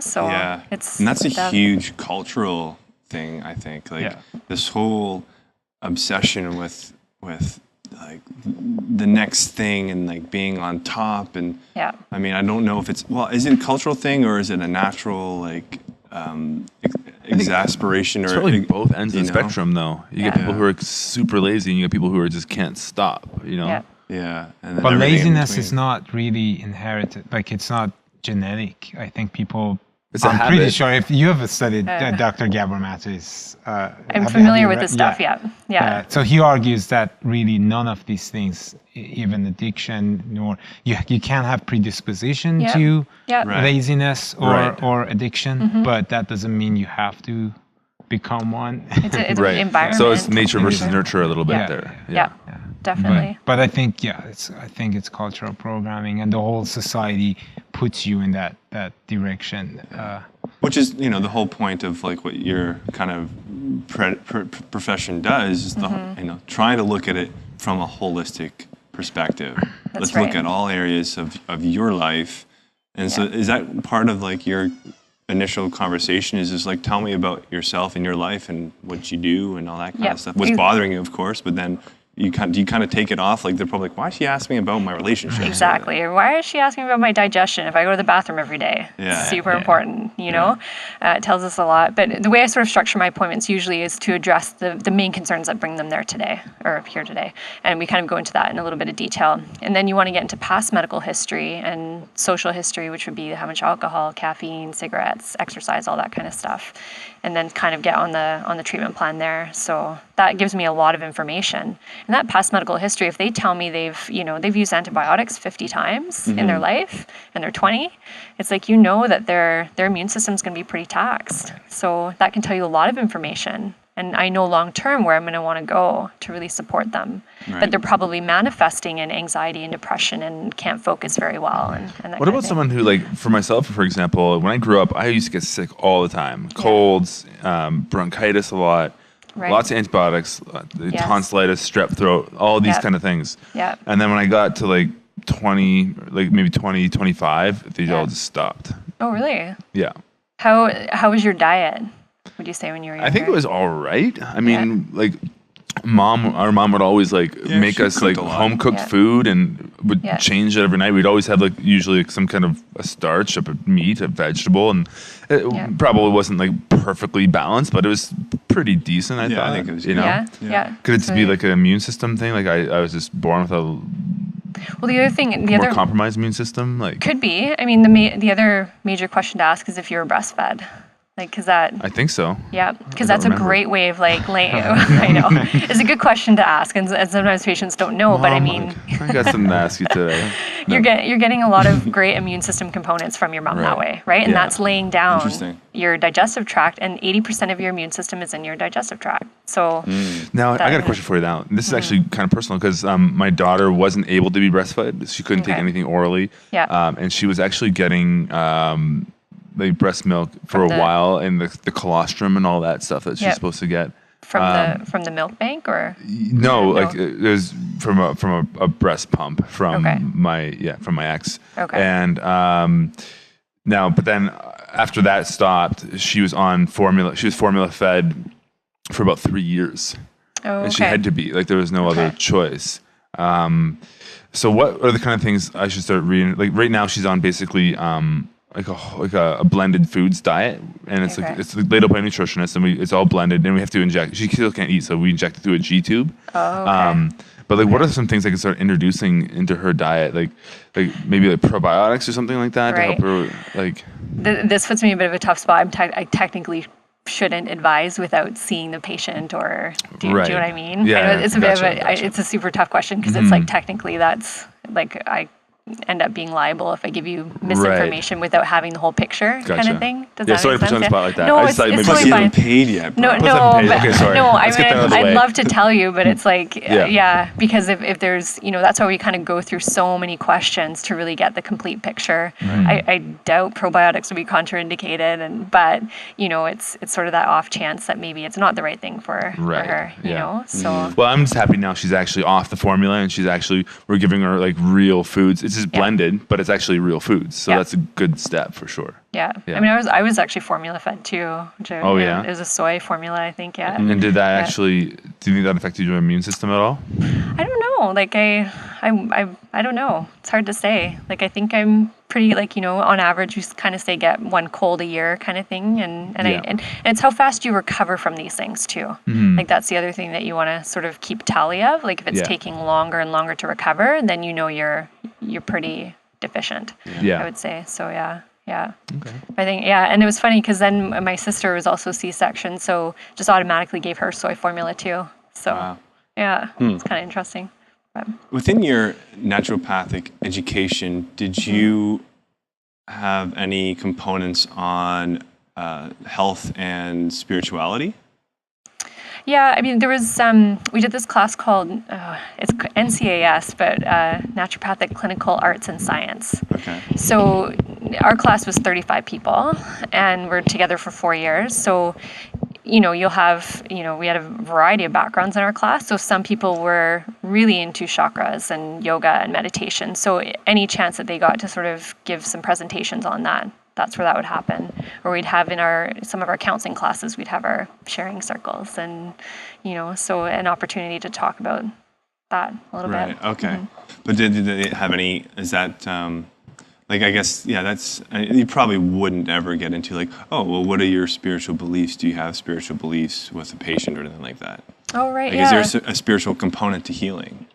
so it's, and that's a huge cultural thing, I think, like this whole obsession with like the next thing and like being on top, and I mean, I don't know if is it a cultural thing or is it a natural like exasperation? It's or really both ends of the spectrum, though. You get people who are super lazy, and you get people who just can't stop. And but laziness is not really inherited, like it's not genetic. I think people, I'm pretty sure if you have studied Dr. Gabor Mate's, I'm familiar with his stuff. So he argues that really none of these things, even addiction, nor you can have predisposition to laziness or addiction, but that doesn't mean you have to become one. It's an environment. So it's nature versus nurture a little bit there. Yeah. Definitely. But I think I think it's cultural programming, and the whole society puts you in that direction. Which is the whole point of like what your kind of profession does is the trying to look at it from a holistic perspective. Let's look at all areas of your life, and so is that part of like your initial conversation? Is just like, tell me about yourself and your life and what you do and all that kind of stuff. What's bothering you, of course, but then do you kind of take it off? Like they're probably like, why is she asking me about my relationship? Exactly. Why is she asking me about my digestion if I go to the bathroom every day? It's super important, It tells us a lot. But the way I sort of structure my appointments usually is to address the main concerns that bring them there today, or here today. And we kind of go into that in a little bit of detail. And then you want to get into past medical history and social history, which would be how much alcohol, caffeine, cigarettes, exercise, all that kind of stuff. And then kind of get on the treatment plan there. So that gives me a lot of information. And that past medical history, if they tell me they've used antibiotics 50 times in their life and they're 20, it's like that their immune system's going to be pretty taxed. So that can tell you a lot of information. And I know long term where I'm going to want to go to really support them. Right. But they're probably manifesting in anxiety and depression and can't focus very well. And that what about someone who, like, for myself, for example, when I grew up, I used to get sick all the time. Colds, bronchitis a lot, lots of antibiotics, tonsillitis, strep throat, all these kind of things. Yeah. And then when I got to like 20, like maybe 20, 25, these all just stopped. Oh, really? Yeah. How was your diet? Would you say when you were younger? I think it was all right. I mean, like our mom would always make us like home cooked food and would change it every night. We'd always have usually some kind of a starch, a meat, a vegetable, and it probably wasn't like perfectly balanced, but it was pretty decent. I thought. I think it was. Could it be like an immune system thing? Like I was just born with a more compromised immune system. Like could be. I mean, the other major question to ask is if you were breastfed. Like, cause that. I think so. Yeah, because that's a great way of laying. I know, it's a good question to ask, and sometimes patients don't know. But I mean, I got something to ask you today. You're getting a lot of great immune system components from your mom that way, right? And that's laying down your digestive tract, and 80% of your immune system is in your digestive tract. So now I got a question for you. Now this is actually kind of personal because my daughter wasn't able to be breastfed; she couldn't take anything orally. Yeah. And she was actually getting. Breast milk for a while, and the colostrum and all that stuff that she's supposed to get from the milk bank, or no, it was from a breast pump from my ex. Okay. And now, but then after that stopped, she was on formula. She was formula fed for about 3 years, and she had to be there was no other choice. So what are the kind of things I should start reading? Like right now, she's on basically. a blended foods diet, and it's it's laid up by a nutritionist, and it's all blended, and we have to inject. She still can't eat, so we inject it through a G tube. Oh, okay. But what are some things I can start introducing into her diet, like maybe probiotics or something like that to help her This puts me in a bit of a tough spot. I technically shouldn't advise without seeing the patient, or do you know what I mean? Yeah, it's a bit of it's a super tough question because it's technically that's I end up being liable if I give you misinformation without having the whole picture, kind of thing. Does that make sense? Sorry to put you on the spot like that. No, it's totally fine. You haven't paid yet. No, okay, sorry. No, I mean, I'd love to tell you, but it's because if there's, that's why we kind of go through so many questions to really get the complete picture. I doubt probiotics would be contraindicated, but it's sort of that off chance that maybe it's not the right thing for her, you know. So well, I'm just happy now she's actually off the formula, and we're giving her real foods. It's just blended, but it's actually real foods. So that's a good step for sure. Yeah. I mean, I was actually formula fed too. It was a soy formula, I think. Yeah. And did that actually? Do you think that affected your immune system at all? I don't know. I don't know. It's hard to say. I think I'm pretty on average you kind of say get one cold a year kind of thing, and it's how fast you recover from these things too. That's the other thing that you want to sort of keep tally of. If it's taking longer and longer to recover, then you're pretty deficient. I would say so. Yeah. Okay. I think and it was funny because then my sister was also C-section, so just automatically gave her soy formula too. So it's kind of interesting. But within your naturopathic education, did you have any components on health and spirituality? Yeah, I mean, there was, we did this class called, it's NCAS, but Naturopathic Clinical Arts and Science. Okay. So our class was 35 people, and we're together for 4 years. So, you'll have, we had a variety of backgrounds in our class. So some people were really into chakras and yoga and meditation. So any chance that they got to sort of give some presentations on that, that's where that would happen. Or we'd have in some of our counseling classes, we'd have our sharing circles, and so an opportunity to talk about that a little bit. Right. Okay. But did they have any? Is that I guess that's you probably wouldn't ever get into what are your spiritual beliefs? Do you have spiritual beliefs with a patient or anything like that? Oh right. Is there a spiritual component to healing?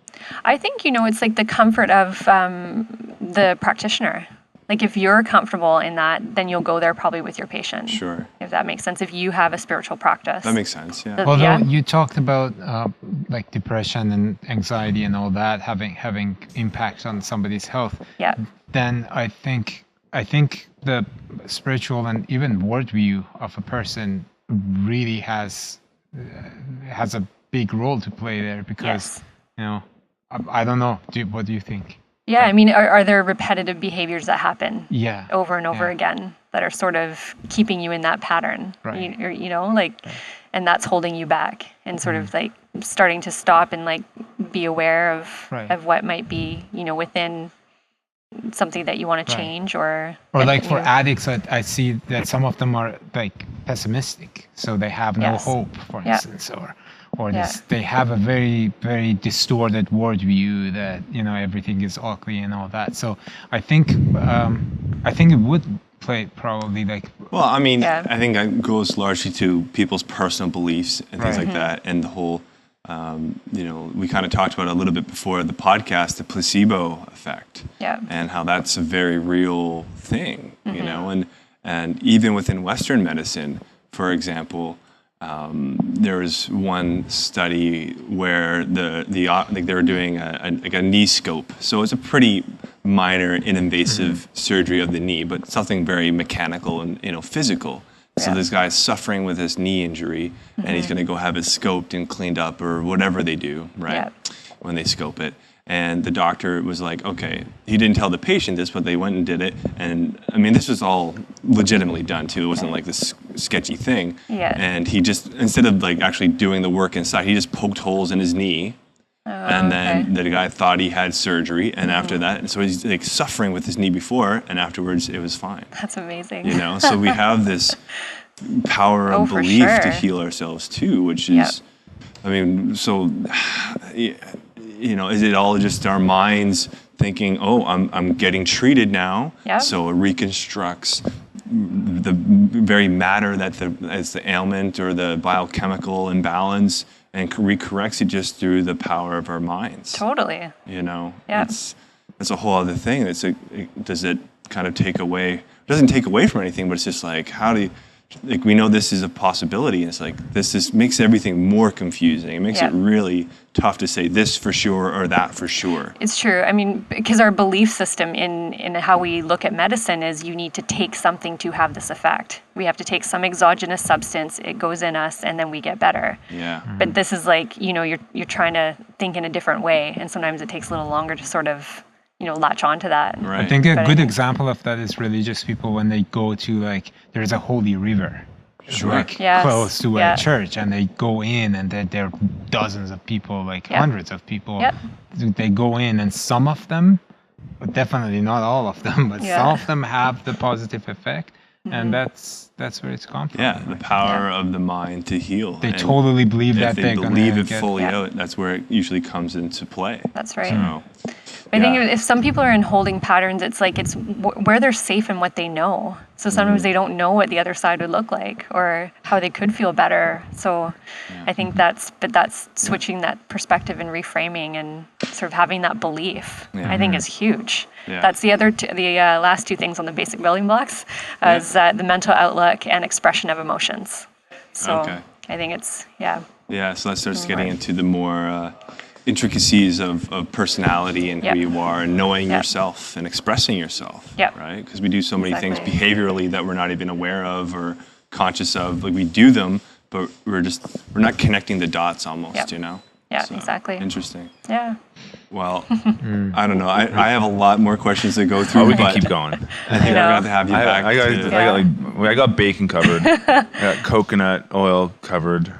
I think it's the comfort of the practitioner. If you're comfortable in that, then you'll go there probably with your patient. Sure. If that makes sense. If you have a spiritual practice. That makes sense, yeah. Although you talked about depression and anxiety and all that having impact on somebody's health. Yeah. Then I think the spiritual and even worldview of a person really has a big role to play there because I don't know. What do you think? Yeah, I mean, are there repetitive behaviors that happen over and over Yeah. again that are sort of keeping you in that pattern? Right. And that's holding you back and sort of starting to stop and be aware of what might be, within something that you want to change or for addicts, I see that some of them are pessimistic, so they have no hope, for instance, or they have a very, very distorted worldview that everything is ugly and all that. So I think it would play probably Well, I mean, I think that goes largely to people's personal beliefs and things like that, and the whole. We kind of talked about it a little bit before the podcast, the placebo effect, and how that's a very real thing, and even within Western medicine, for example. There was one study where they were doing a knee scope. So it's a pretty minor, invasive surgery of the knee, but something very mechanical and physical. So this guy's suffering with his knee injury, and he's going to go have it scoped and cleaned up or whatever they do, right? When they scope it. And the doctor was like, okay, he didn't tell the patient this, but they went and did it. And I mean, this was all legitimately done too. It wasn't like this sketchy thing. Yeah. And he just, instead of actually doing the work inside, he just poked holes in his knee. And then the guy thought he had surgery. And after that, and so he's suffering with his knee before, and afterwards it was fine. That's amazing. So we have this power of belief to heal ourselves too, which is, I mean, so... is it all just our minds thinking, oh, I'm getting treated now. Yep. So it reconstructs the very matter that is the ailment or the biochemical imbalance, and recorrects it just through the power of our minds. Totally. You know, yep. That's a whole other thing. Does it kind of take away? It doesn't take away from anything, but it's just like, how do you, like, we know this is a possibility. It's like, makes everything more confusing. It makes it really tough to say this for sure or that for sure. It's true. I mean, because our belief system in how we look at medicine is you need to take something to have this effect. We have to take some exogenous substance, it goes in us, and then we get better. Yeah. Mm-hmm. But this is like, you're trying to think in a different way, and sometimes it takes a little longer to sort of latch onto that. Right. I think a good example of that is religious people when they go to, like, there's a holy river, like close to a church, and they go in, and there are dozens of people, like hundreds of people. Yep. They go in, and some of them, but definitely not all of them, but some of them have the positive effect. Mm-hmm. And that's where it's come from. Yeah, the power of the mind to heal. They totally believe that they believe it fully out. That's where it usually comes into play. That's right. So, I think if some people are in holding patterns, it's like it's where they're safe in what they know. So sometimes they don't know what the other side would look like or how they could feel better. So I think that's switching that perspective and reframing and sort of having that belief. I think is huge. Yeah. That's the last two things on the basic building blocks is the mental outlook and expression of emotions. So I think it's Yeah, so that starts getting into the more intricacies of personality and who you are, and knowing yourself and expressing yourself, right? Because we do so many things behaviorally that we're not even aware of or conscious of. Like, we do them, but we're not connecting the dots almost, you know? Yeah, so, exactly. Interesting. Yeah. Well, I don't know. I have a lot more questions to go through. We can keep going. I think I'm going to have you back. I got bacon covered. I got coconut oil covered.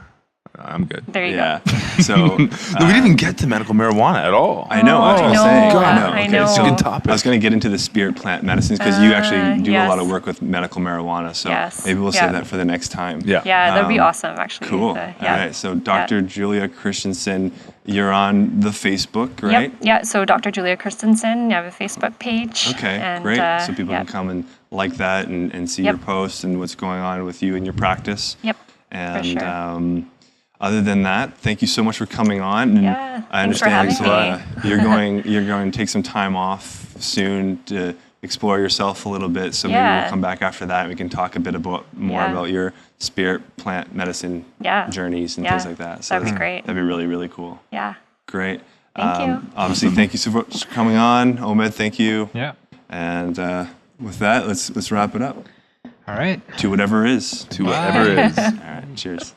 I'm good. There you go. So we didn't even get to medical marijuana at all. I know. I was saying. I know. It's a good topic. I was going to get into the spirit plant medicines because you actually do a lot of work with medical marijuana. So maybe we'll save that for the next time. Yeah, that'd be awesome, actually. Cool. All right. So Dr. Julia Christensen, you're on the Facebook, right? Yep. Yeah. So Dr. Julia Christensen, you have a Facebook page. Okay. And, great. So people can come and like that and see your posts and what's going on with you and your practice. Yep. And for sure. Other than that, thank you so much for coming on. And I understand you're going to take some time off soon to explore yourself a little bit. So maybe we'll come back after that and we can talk a bit more about your spirit plant medicine journeys and things like that. So that'd be great. That'd be really, really cool. Yeah. Great. Thank you. Obviously, thank you so much for coming on. Omed, thank you. Yeah. And with that, let's wrap it up. All right. To whatever is. To whatever is. All right. Cheers.